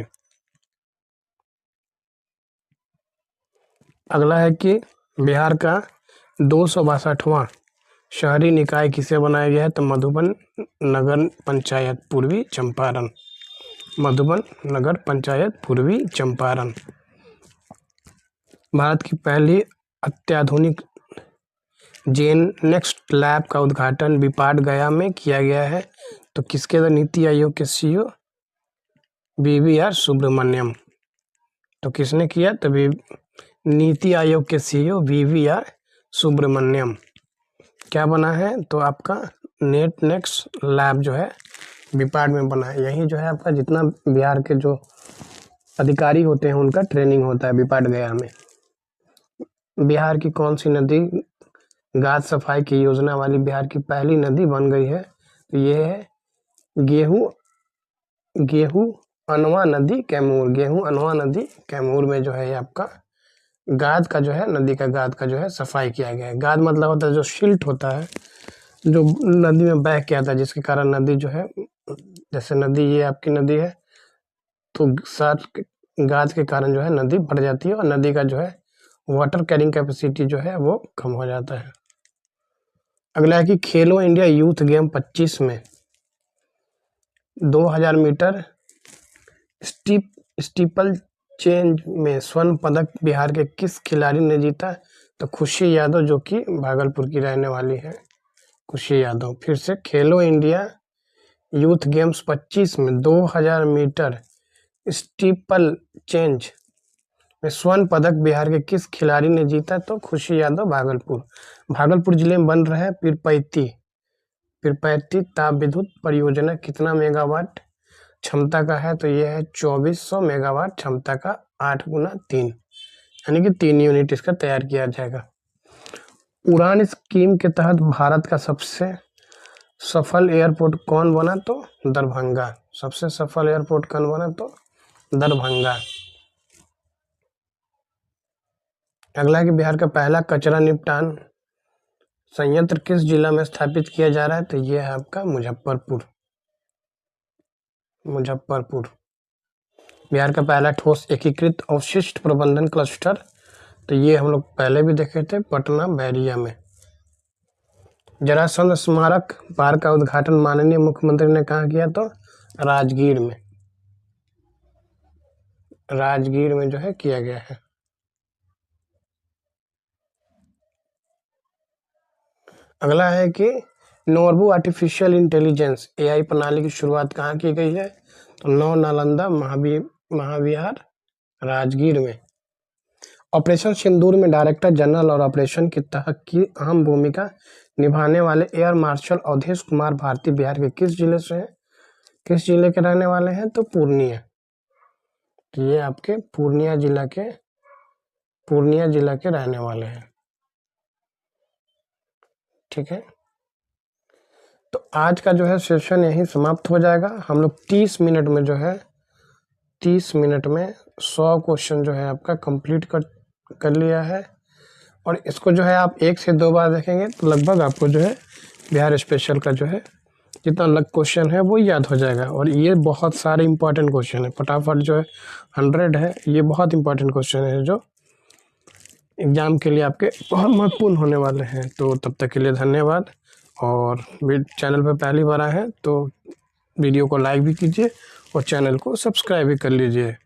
अगला है कि बिहार का 262वां शहरी निकाय किसे बनाया गया है? तो मधुबन नगर पंचायत पूर्वी चंपारण। मधुबन नगर पंचायत पूर्वी चंपारण। भारत की पहली अत्याधुनिक जेन नेक्स्ट लैब का उद्घाटन विपाट गया में किया गया है। तो किसके द्वारा? नीति आयोग के CEO VVR सुब्रमण्यम। तो किसने किया? तो नीति आयोग के CEO VVR सुब्रमण्यम। क्या बना है? तो आपका नेक्स्ट लैब जो है विपाट में बना है। यही जो है आपका जितना बिहार के जो अधिकारी होते हैं उनका ट्रेनिंग होता है विपाट गया में। बिहार की कौन सी नदी घाट सफाई की योजना वाली बिहार की पहली नदी बन गई है? तो ये है गेहूं अनवा नदी कैमूर। गेहूं अनवा नदी कैमूर में जो है आपका गाद का जो है नदी का गाद का जो है सफाई किया गया है। गाद मतलब होता है जो सिल्ट होता है जो नदी में बह के आता है, जिसके कारण नदी जो है, जैसे नदी ये आपकी नदी है तो साथ गाद के कारण जो है नदी बढ़ जाती है और नदी का जो है वाटर कैरिंग कैपेसिटी जो है वो कम हो जाता है। अगला है कि खेलो इंडिया यूथ गेम 25 में 2000 मीटर स्टीपल चेंज में स्वर्ण पदक बिहार के किस खिलाड़ी ने जीता? तो खुशी यादव, जो कि भागलपुर की रहने वाली है, खुशी यादव। फिर से खेलो इंडिया यूथ गेम्स 25 में 2000 मीटर स्टीपल चेंज में स्वर्ण पदक बिहार के किस खिलाड़ी ने जीता? तो खुशी यादव, भागलपुर जिले में बन रहा है पीरपैंती ताप विद्युत परियोजना कितना मेगावाट क्षमता का है? तो यह है 2400 मेगावाट क्षमता का, 8 गुना 3, यानी कि 3 यूनिट इसका तैयार किया जाएगा। उड़ान स्कीम के तहत भारत का सबसे सफल एयरपोर्ट कौन बना? तो दरभंगा। सबसे सफल एयरपोर्ट कौन बना? तो दरभंगा। अगला है कि बिहार का पहला कचरा निपटान संयंत्र किस जिला में स्थापित किया जा रहा है? तो यह है आपका मुजफ्फरपुर। बिहार का पहला ठोस एकीकृत अवशिष्ट प्रबंधन क्लस्टर, तो ये हम लोग पहले भी देखे थे, पटना बैरिया में। जरासंध स्मारक पार्क का उद्घाटन माननीय मुख्यमंत्री ने कहाँ किया? तो राजगीर में जो है किया गया है। अगला है कि नोरबू आर्टिफिशियल इंटेलिजेंस AI प्रणाली की शुरुआत कहाँ की गई है? तो नौ नालंदा महाविहार राजगीर में। ऑपरेशन सिंदूर में डायरेक्टर जनरल और ऑपरेशन की तहत की अहम भूमिका निभाने वाले एयर मार्शल अवधेश कुमार भारती बिहार के किस जिले से हैं? किस जिले के रहने वाले हैं? तो पूर्णिया। तो ये आपके पूर्णिया जिला के रहने वाले हैं। ठीक है, तो आज का जो है सेशन यहीं समाप्त हो जाएगा। हम लोग 30 मिनट में 100 क्वेश्चन जो है आपका कंप्लीट कर लिया है, और इसको जो है आप 1 से 2 बार देखेंगे तो लगभग आपको जो है बिहार स्पेशल का जो है जितना अलग क्वेश्चन है वो याद हो जाएगा। और ये बहुत सारे इंपॉर्टेंट क्वेश्चन है, फटाफट जो है 100 है, ये बहुत इंपॉर्टेंट क्वेश्चन है जो एग्जाम के लिए आपके बहुत महत्वपूर्ण होने वाले हैं। तो तब तक के लिए धन्यवाद, और चैनल पर पहली बार आए हैं तो वीडियो को लाइक भी कीजिए और चैनल को सब्सक्राइब भी कर लीजिए।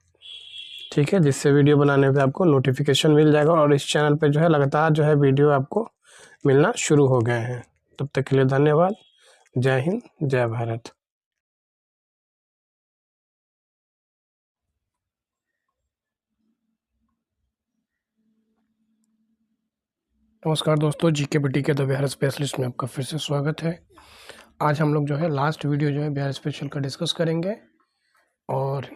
ठीक है, जिससे वीडियो बनाने पे आपको नोटिफिकेशन मिल जाएगा, और इस चैनल पे जो है लगातार जो है वीडियो आपको मिलना शुरू हो गए हैं। तब तक के लिए धन्यवाद। जय हिंद, जय भारत। नमस्कार दोस्तों, जीके बीटी के द बिहार स्पेशलिस्ट में आपका फिर से स्वागत है। आज हम लोग जो है लास्ट वीडियो जो है बिहार स्पेशल का डिस्कस करेंगे, और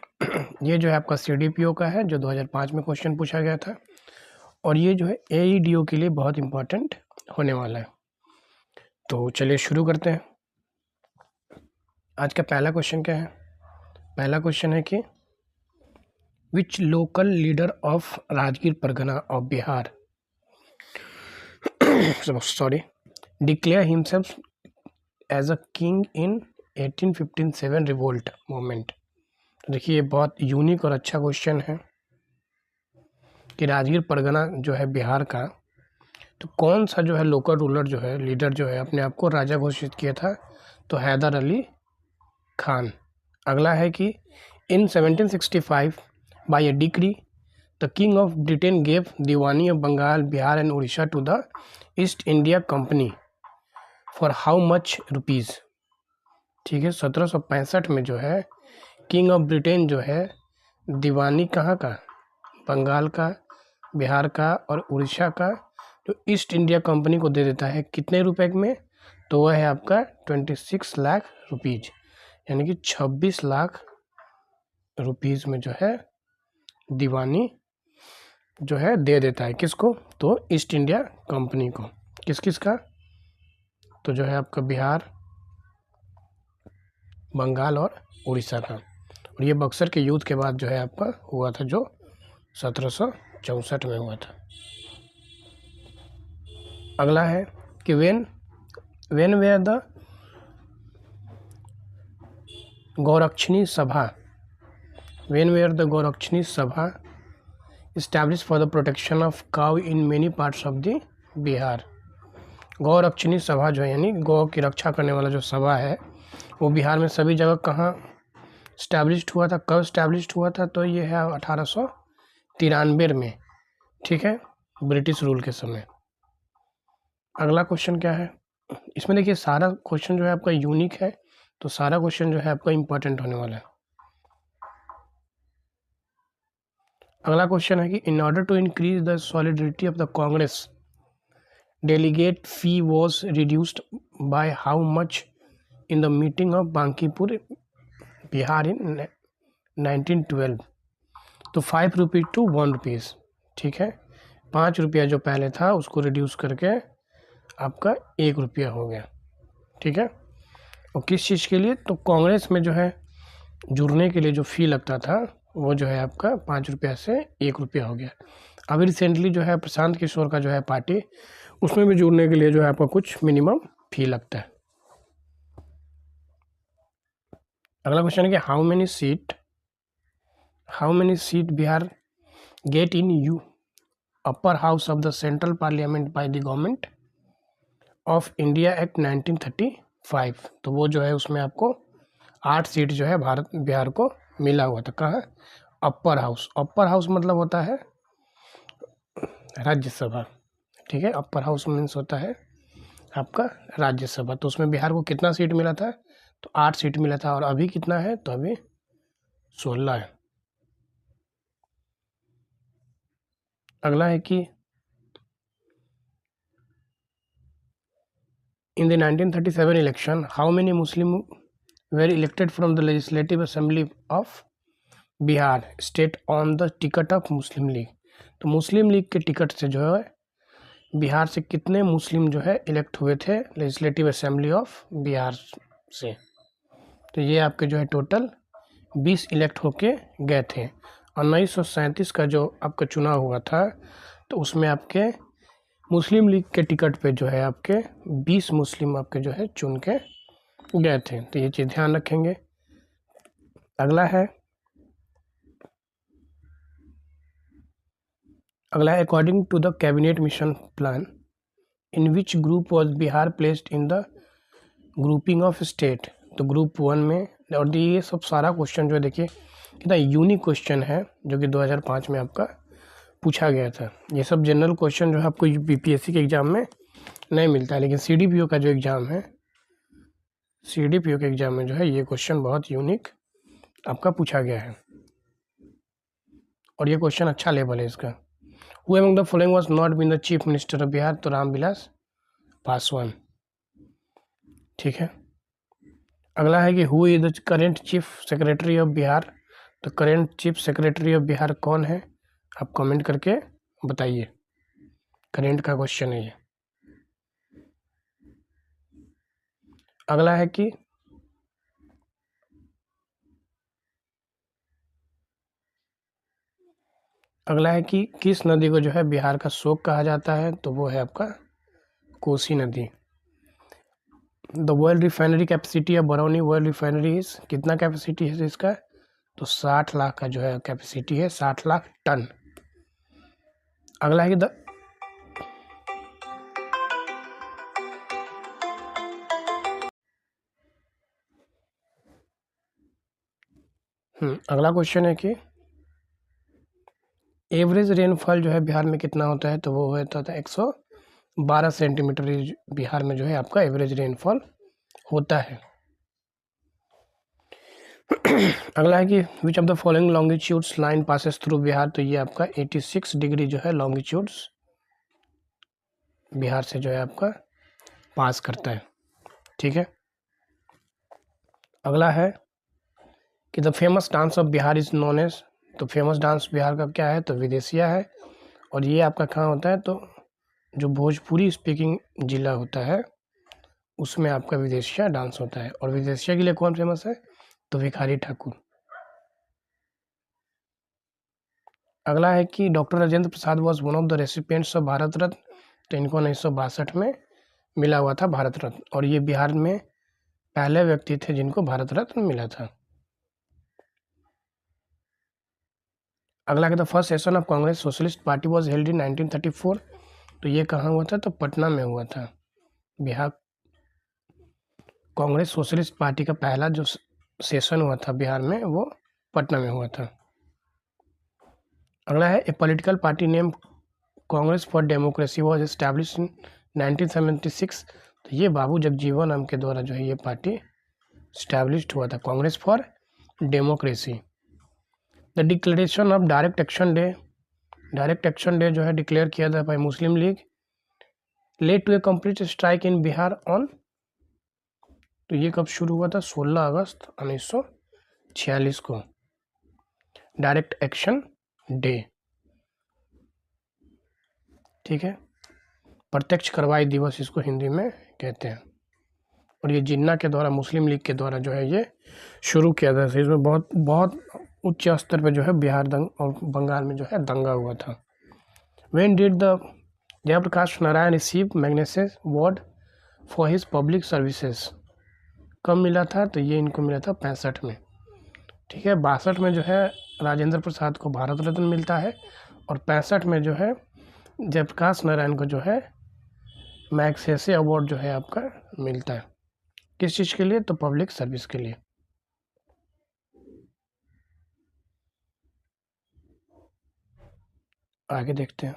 ये जो है आपका CDPO का है जो 2005 में क्वेश्चन पूछा गया था, और ये जो है AEDO के लिए बहुत इम्पोर्टेंट होने वाला है। तो चलिए शुरू करते हैं। आज का पहला क्वेश्चन क्या है? पहला क्वेश्चन है कि which local leader of Rajgir pargana of Bihar declare himself as a king in 1857 revolt movement। देखिए ये बहुत यूनिक और अच्छा क्वेश्चन है कि राजगीर परगना जो है बिहार का, तो कौन सा जो है लोकल रूलर जो है लीडर जो है अपने आप को राजा घोषित किया था? तो हैदर अली खान। अगला है कि in 1765 by a decree the king of Britain gave Diwani of Bengal, Bihar and Orissa to the East India Company for how much rupees. ठीक है, 1765 में जो है किंग ऑफ ब्रिटेन जो है दीवानी कहाँ का? बंगाल का, बिहार का और उड़ीसा का, जो ईस्ट इंडिया कंपनी को दे देता है कितने रुपए में? तो वह है आपका 26 लाख रुपीज़, यानी कि 26 लाख रुपीज़ में जो है दीवानी जो है दे देता है। किसको? तो ईस्ट इंडिया कंपनी को। किस का? तो जो है आपका बिहार, बंगाल और उड़ीसा का। और ये बक्सर के युद्ध के बाद जो है आपका हुआ था, जो 1764 में हुआ था। अगला है कि वेन वेयर द गौरक्षणी सभा established for the protection of cow in many parts of the Bihar. Gaurakshani सभा जो है यानी गौ की रक्षा करने वाला जो सभा है वो बिहार में सभी जगह कहाँ स्टैब्लिश्ड हुआ था, कब स्टैब्लिश्ड हुआ था? तो ये है 1893 में, ठीक है, ब्रिटिश रूल के समय। अगला क्वेश्चन क्या है? इसमें देखिए सारा क्वेश्चन जो है आपका यूनिक है, तो सारा क्वेश्चन जो है आपका इम्पोर्टेंट होने वाला है। अगला क्वेश्चन है कि in order to increase the solidity of the Congress delegate fee was reduced by how much in the meeting of Bankipur Bihar in 1912? तो 5 रुपीज़ टू 1 रुपीज़, ठीक है, 5 रुपया जो पहले था उसको रिड्यूस करके आपका 1 रुपया हो गया, ठीक है। और किस चीज़ के लिए? तो कांग्रेस में जो है जुड़ने के लिए जो फ़ी लगता था वो जो है आपका 5 रुपया से 1 रुपया हो गया। अभी रिसेंटली जो है प्रशांत किशोर का जो है पार्टी, उसमें भी जुड़ने के लिए जो है आपका कुछ मिनिमम फ़ी लगता है। अगला क्वेश्चन है कि how many seat Bihar get in you upper house of the central parliament by the government of India act 1935? तो वो जो है उसमें आपको 8 सीट जो है बिहार को मिला हुआ था। कहाँ? Upper house. अपर हाउस मतलब होता है राज्यसभा, ठीक है, अपर हाउस मीन्स होता है आपका राज्यसभा। तो उसमें बिहार को कितना सीट मिला था? तो 8 सीट मिला था। और अभी कितना है? तो अभी 16 है। अगला है कि in the 1937 election how many Muslim were elected from the legislative assembly of Bihar state on the ticket of Muslim League? तो मुस्लिम लीग के टिकट से जो है बिहार से कितने मुस्लिम जो है इलेक्ट हुए थे लेजिस्लेटिव असेंबली ऑफ बिहार से? तो ये आपके जो है टोटल 20 इलेक्ट होके गए थे। और 1937 का जो आपका चुनाव हुआ था तो उसमें आपके मुस्लिम लीग के टिकट पे जो है आपके 20 मुस्लिम आपके जो है चुन के गए थे। तो ये चीज़ ध्यान रखेंगे। अगला है according to the Cabinet Mission Plan in which group was Bihar placed in the grouping of state? तो ग्रुप 1 में। और ये सब सारा क्वेश्चन जो है देखिए कितना यूनिक क्वेश्चन है जो कि 2005 में आपका पूछा गया था। ये सब जनरल क्वेश्चन जो है आपको बीपीएससी के एग्ज़ाम में नहीं मिलता है, लेकिन सीडीपीओ का जो एग्ज़ाम है, सीडीपीओ के एग्ज़ाम में जो है ये क्वेश्चन बहुत यूनिक आपका पूछा गया है और ये क्वेश्चन अच्छा लेवल है इसका। Who among the following was not been the chief minister of Bihar? तो रामविलास पासवान, ठीक है। अगला है कि who is the current chief secretary of Bihar? तो current chief secretary of Bihar कौन है? आप कमेंट करके बताइए। करेंट का क्वेश्चन है ये। अगला है कि किस नदी को जो है बिहार का शोक कहा जाता है? तो वो है आपका कोसी नदी। The world refinery capacity of Barauni world refinery is, कितना कैपेसिटी है इसका? तो 60 लाख का जो है कैपेसिटी है, 60 लाख टन। अगला है कि अगला क्वेश्चन है कि एवरेज रेनफॉल जो है बिहार में कितना होता है? तो वो होता था 112 सेंटीमीटर बिहार में जो है आपका एवरेज रेनफॉल होता है। अगला है कि which of the following longitudes line passes through Bihar? तो ये आपका 86 डिग्री जो है लॉन्गिट्यूड्स बिहार से जो है आपका पास करता है, ठीक है। अगला है कि the famous dance of Bihar is known as, तो फेमस डांस बिहार का क्या है? तो विदेशिया है। और ये आपका कहाँ होता है? तो जो भोजपुरी स्पीकिंग जिला होता है उसमें आपका विदेशिया डांस होता है। और विदेशिया के लिए कौन फेमस है? तो भिखारी ठाकुर। अगला है कि doctor Rajendra Prasad was one of the recipients of Bharat Ratna, तो इनको 1962 में मिला हुआ था भारत रत्न। और ये बिहार में पहले व्यक्ति थे जिनको भारत रत्न मिला था। अगला है the first session of Congress socialist party was held in 1934, तो ये कहाँ हुआ था? तो पटना में हुआ था। बिहार कांग्रेस सोशलिस्ट पार्टी का पहला जो सेशन हुआ था बिहार में वो पटना में हुआ था। अगला है a political party name Congress for Democracy was establish in 1976। तो ये बाबू जगजीवन राम के द्वारा जो है ये पार्टी स्टैब्लिश्ड हुआ था, Congress for Democracy. The declaration of Direct Action Day जो है डिक्लेयर किया था by Muslim League led to a complete strike in Bihar on. तो ये कब शुरू हुआ था? 16 अगस्त 1946 को डायरेक्ट एक्शन डे, ठीक है, प्रत्यक्ष कार्रवाई दिवस इसको हिंदी में कहते हैं। और ये जिन्ना के द्वारा, मुस्लिम लीग के द्वारा जो है ये शुरू किया था। इसमें बहुत उच्च स्तर पे जो है बिहार और बंगाल में जो है दंगा हुआ था। When did the Jayaprakash Narayan receive Magsaysay Award for his public services? कब मिला था? तो ये इनको मिला था 65 में, ठीक है। 62 में जो है राजेंद्र प्रसाद को भारत रत्न मिलता है और 65 में जो है जयप्रकाश नारायण को जो है मैग्सेसे अवार्ड जो है आपका मिलता है। किस चीज़ के लिए? तो पब्लिक सर्विस के लिए। आगे देखते हैं।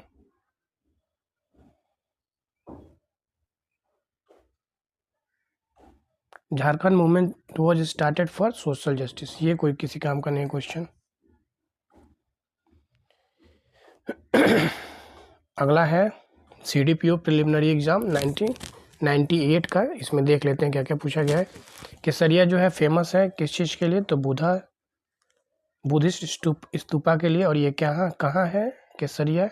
Jharkhand movement was started for social justice. ये कोई किसी काम का नहीं क्वेश्चन। अगला है CDPO प्रिलिमिनरी एग्जाम 1998 का। इसमें देख लेते हैं क्या क्या पूछा गया है। केसरिया जो है फेमस है किस चीज़ के लिए? तो बुद्धिस्ट स्तूपा के लिए। और ये कहाँ है केसरिया?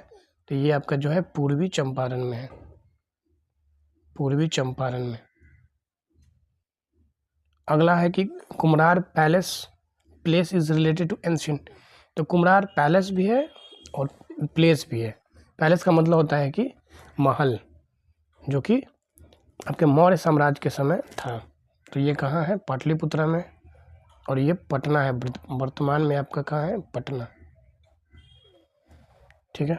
तो ये आपका जो है पूर्वी चंपारण में है, पूर्वी चंपारण में। अगला है कि Kumhrar place is related to ancient. तो कुम्हरार पैलेस भी है और प्लेस भी है। पैलेस का मतलब होता है कि महल, जो कि आपके मौर्य साम्राज्य के समय था। तो ये कहाँ है? पाटलिपुत्रा में। और ये पटना है, वर्तमान में आपका कहाँ है? पटना, ठीक है।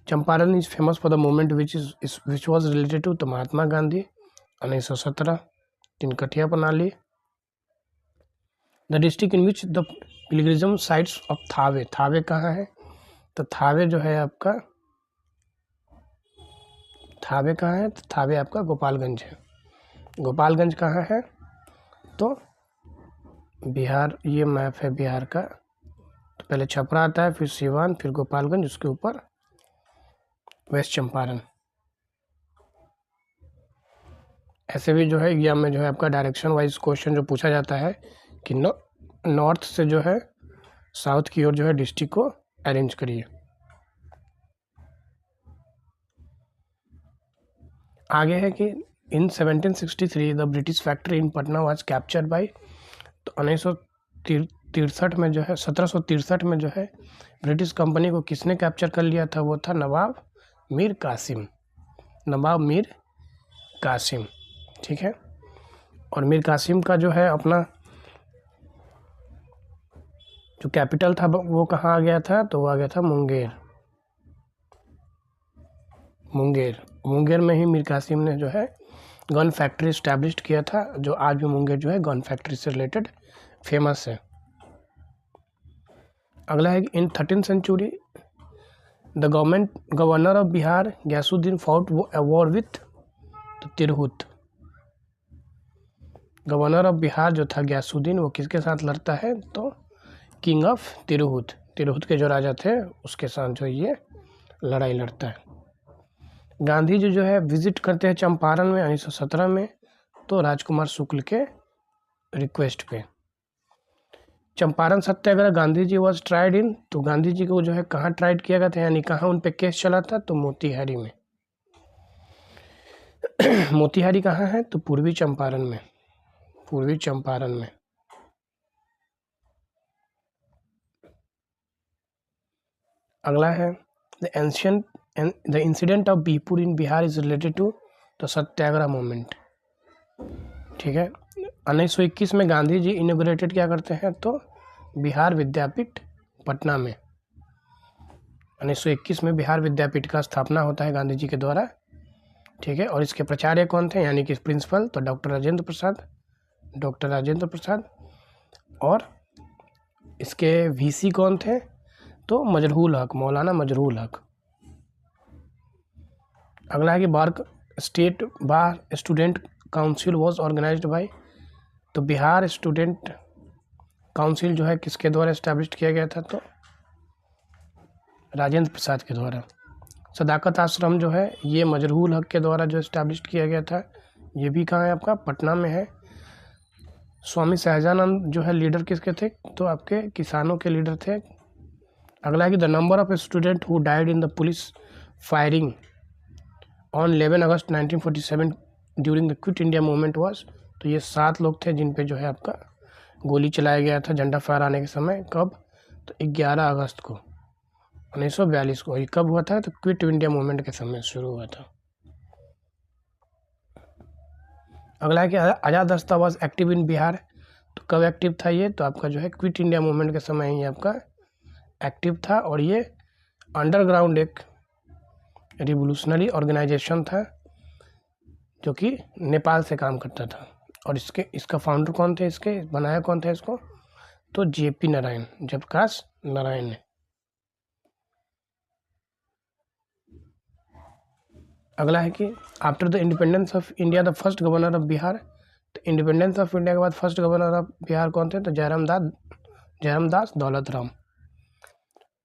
Champaran is famous for the movement which was related to तो महात्मा गांधी 1917, तिनकठिया प्रणाली। The district in which the pilgrimage sites of Thawe कहाँ है? तो थावे जो है आपका, थावे कहाँ है? तो थावे आपका गोपालगंज है। गोपालगंज कहाँ है? तो बिहार, ये मैप है बिहार का। तो पहले छपरा आता है, फिर सिवान, फिर गोपालगंज, उसके ऊपर वेस्ट चंपारण। ऐसे भी जो है एग्जाम में जो है आपका डायरेक्शन वाइज क्वेश्चन जो पूछा जाता है कि नॉर्थ से जो है साउथ की ओर जो है डिस्ट्रिक्ट को अरेंज करिए। आगे है कि इन 1763 the British factory in Patna was captured by. तो 1963 में जो है 1763 में जो है ब्रिटिश कंपनी को किसने कैप्चर कर लिया था? वो था नवाब मीर कासिम, ठीक है। और मीर कासिम का जो है अपना जो कैपिटल था वो कहाँ आ गया था? तो वो आ गया था मुंगेर में ही मीर कासिम ने जो है गन फैक्ट्री इस्टेब्लिश किया था, जो आज भी मुंगेर जो है गन फैक्ट्री से रिलेटेड फेमस है। अगला है in 13th century the governor of Bihar Ghiyasuddin fought war with Tirhut. Governor of Bihar जो था गयासुद्दीन, वो किसके साथ लड़ता है? तो किंग ऑफ तिरहुत के जो राजा थे उसके साथ जो ये लड़ाई लड़ता है। गांधी जी जो है विजिट करते हैं चंपारण में 1917 में, तो राजकुमार शुक्ल के रिक्वेस्ट पे। चंपारण सत्याग्रह Gandhi ji was tried in. तो गांधी जी को जो है कहाँ ट्राइड किया गया था, यानी कहाँ उन पे केस चला था? तो मोतिहारी में। मोतिहारी कहाँ है? तो पूर्वी चंपारण में। अगला है the incident of Bihpur in Bihar is related to तो सत्याग्रह मूवमेंट, ठीक है। 1921 में गांधी जी इनॉग्रेटेड क्या करते हैं? तो बिहार विद्यापीठ पटना में। 1921 में बिहार विद्यापीठ का स्थापना होता है गांधी जी के द्वारा। ठीक है। और इसके प्राचार्य कौन थे, यानी कि प्रिंसिपल, तो डॉक्टर राजेंद्र प्रसाद। और इसके वीसी कौन थे, तो मजरूल हक, मौलाना मजरूल हक। अगला है कि state bar student council was organised by, तो बिहार स्टूडेंट काउंसिल जो है किसके द्वारा इस्टेब्लिश किया गया था, तो राजेंद्र प्रसाद के द्वारा। सदाकत आश्रम जो है ये मजरूल हक के द्वारा जो इस्टेब्लिश किया गया था, ये भी कहाँ है, आपका पटना में है। स्वामी सहजानंद जो है लीडर किसके थे, तो आपके किसानों के लीडर थे। अगला है कि the number of student who died in the police firing on 11 August 1947 during the quit India movement was, तो ये 7 लोग थे जिन पे जो है आपका गोली चलाया गया था झंडा फहराने के समय। कब, तो 11 अगस्त को 1942 को। ये कब हुआ था, तो क्विट इंडिया मूवमेंट के समय शुरू हुआ था। अगला है कि आज़ाद दस्ता वाज एक्टिव इन बिहार, तो कब एक्टिव था ये, तो आपका जो है क्विट इंडिया मूवमेंट के समय ही आपका एक्टिव था। और ये अंडरग्राउंड एक रिवोल्यूशनरी ऑर्गेनाइजेशन था जो कि नेपाल से काम करता था। और इसका फाउंडर कौन थे, इसके बनाया कौन था इसको, तो जेपी नारायण, जयप्रकाश नारायण ने। अगला है कि after the independence of India the first governor of Bihar, तो इंडिपेंडेंस ऑफ इंडिया के बाद फर्स्ट गवर्नर ऑफ बिहार कौन थे, तो जयराम दास दौलत राम।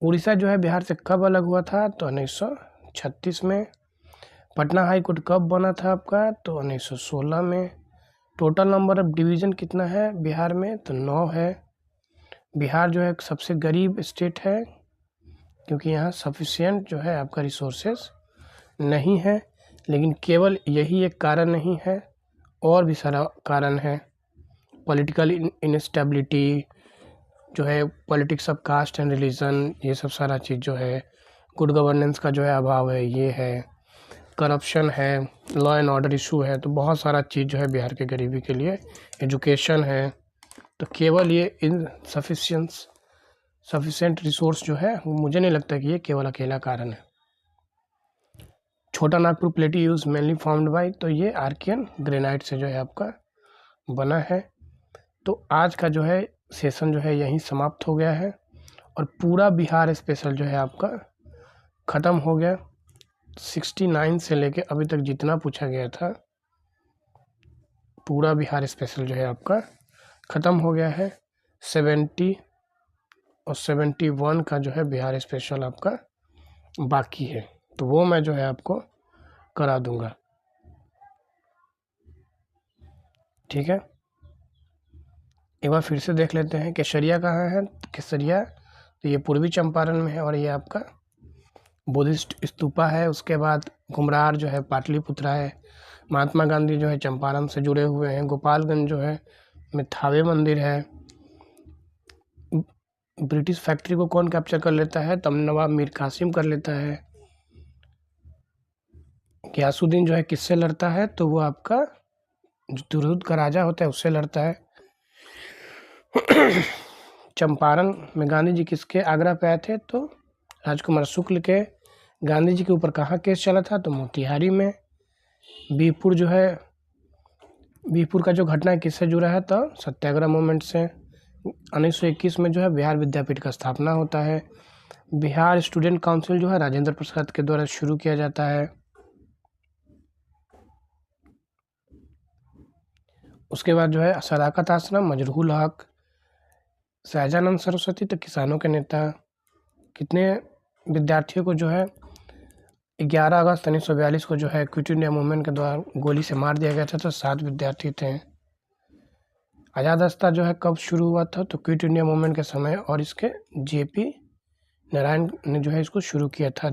उड़ीसा जो है बिहार से कब अलग हुआ था, तो 1936 में। पटना हाई कोर्ट कब बना था आपका, तो 1916 में। टोटल नंबर ऑफ डिवीज़न कितना है बिहार में, तो 9 है। बिहार जो है सबसे गरीब स्टेट है क्योंकि यहाँ सफिशिएंट जो है आपका रिसोर्सेस नहीं है। लेकिन केवल यही एक कारण नहीं है, और भी सारा कारण है। पॉलिटिकल इनस्टेबिलिटी जो है, politics of caste and religion, ये सब सारा चीज़ जो है। गुड गवर्नेंस का जो है अभाव है, ये है। करप्शन है, लॉ एंड ऑर्डर इशू है, तो बहुत सारा चीज़ जो है बिहार के गरीबी के लिए। एजुकेशन है, तो केवल ये सफिशिएंट रिसोर्स जो है, वो मुझे नहीं लगता कि ये केवल अकेला कारण है। छोटा नागपुर प्लेटी यूज मेनली फॉर्म्ड बाय, तो ये आर्कियन ग्रेनाइट से जो है आपका बना है। तो आज का जो है सेशन जो है यहीं समाप्त हो गया है, और पूरा बिहार स्पेशल जो है आपका ख़त्म हो गया। 69 से लेके अभी तक जितना पूछा गया था, पूरा बिहार स्पेशल जो है आपका ख़त्म हो गया है। 70 और 71 का जो है बिहार स्पेशल आपका बाकी है, तो वो मैं जो है आपको करा दूंगा, ठीक है। एक बार फिर से देख लेते हैं केसरिया कहाँ है। केसरिया तो ये पूर्वी चंपारण में है, और ये आपका बुद्धिस्ट स्तूपा है। उसके बाद घुमरार जो है पाटलिपुत्रा है। महात्मा गांधी जो है चंपारण से जुड़े हुए हैं। गोपालगंज जो है में थावे मंदिर है। ब्रिटिश फैक्ट्री को कौन कैप्चर कर लेता है, तब नवाब मीर कासिम कर लेता है। गयासुद्दीन जो है किससे लड़ता है, तो वो आपका जो तुरुद का राजा होता है उससे लड़ता है। चंपारण में गांधी जी किसके आगरा पे आए थे, तो राजकुमार शुक्ल के। गांधी जी के ऊपर कहाँ केस चला था, तो मोतिहारी में। बीहपुर जो है, बीहपुर का जो घटना है किससे जुड़ा है, तो सत्याग्रह मूवमेंट से। 1921 में जो है बिहार विद्यापीठ का स्थापना होता है। बिहार स्टूडेंट काउंसिल जो है राजेंद्र प्रसाद के द्वारा शुरू किया जाता है। उसके बाद जो है सदाकत आश्रम, मजरूल हक, सहजानंद सरस्वती, तो किसानों के नेता। कितने विद्यार्थियों को जो है 11 अगस्त 1942 को जो है क्विट इंडिया मूवमेंट के द्वारा गोली से मार दिया गया था, तो 7 विद्यार्थी थे। आज़ाद दस्ता जो है कब शुरू हुआ था, तो क्विट इंडिया मूवमेंट के समय, और इसके जेपी नारायण ने जो है इसको शुरू किया था।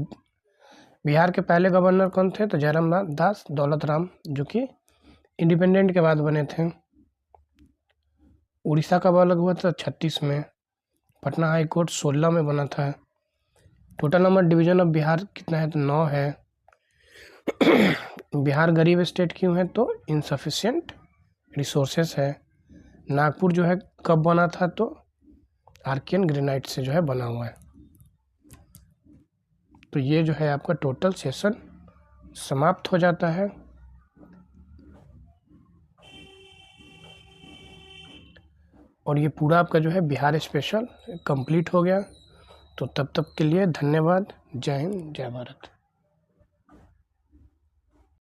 बिहार के पहले गवर्नर कौन थे, तो जयराम दास दौलत राम, जो कि इंडिपेंडेंट के बाद बने थे। उड़ीसा कब अलग हुआ था, 36 में। पटना हाई कोर्ट 16 में बना था। Total number division of Bihar कितना है, तो 9 है। बिहार गरीब स्टेट क्यों है, तो इनसफिशिएंट रिसोर्सेस है। नागपुर जो है कब बना था, तो आर्कियन ग्रेनाइट से जो है बना हुआ है। तो ये जो है आपका टोटल सेशन समाप्त हो जाता है। और ये पूरा आपका जो है बिहार स्पेशल कंप्लीट हो गया। तो तब तक के लिए धन्यवाद। जय हिंद, जय भारत।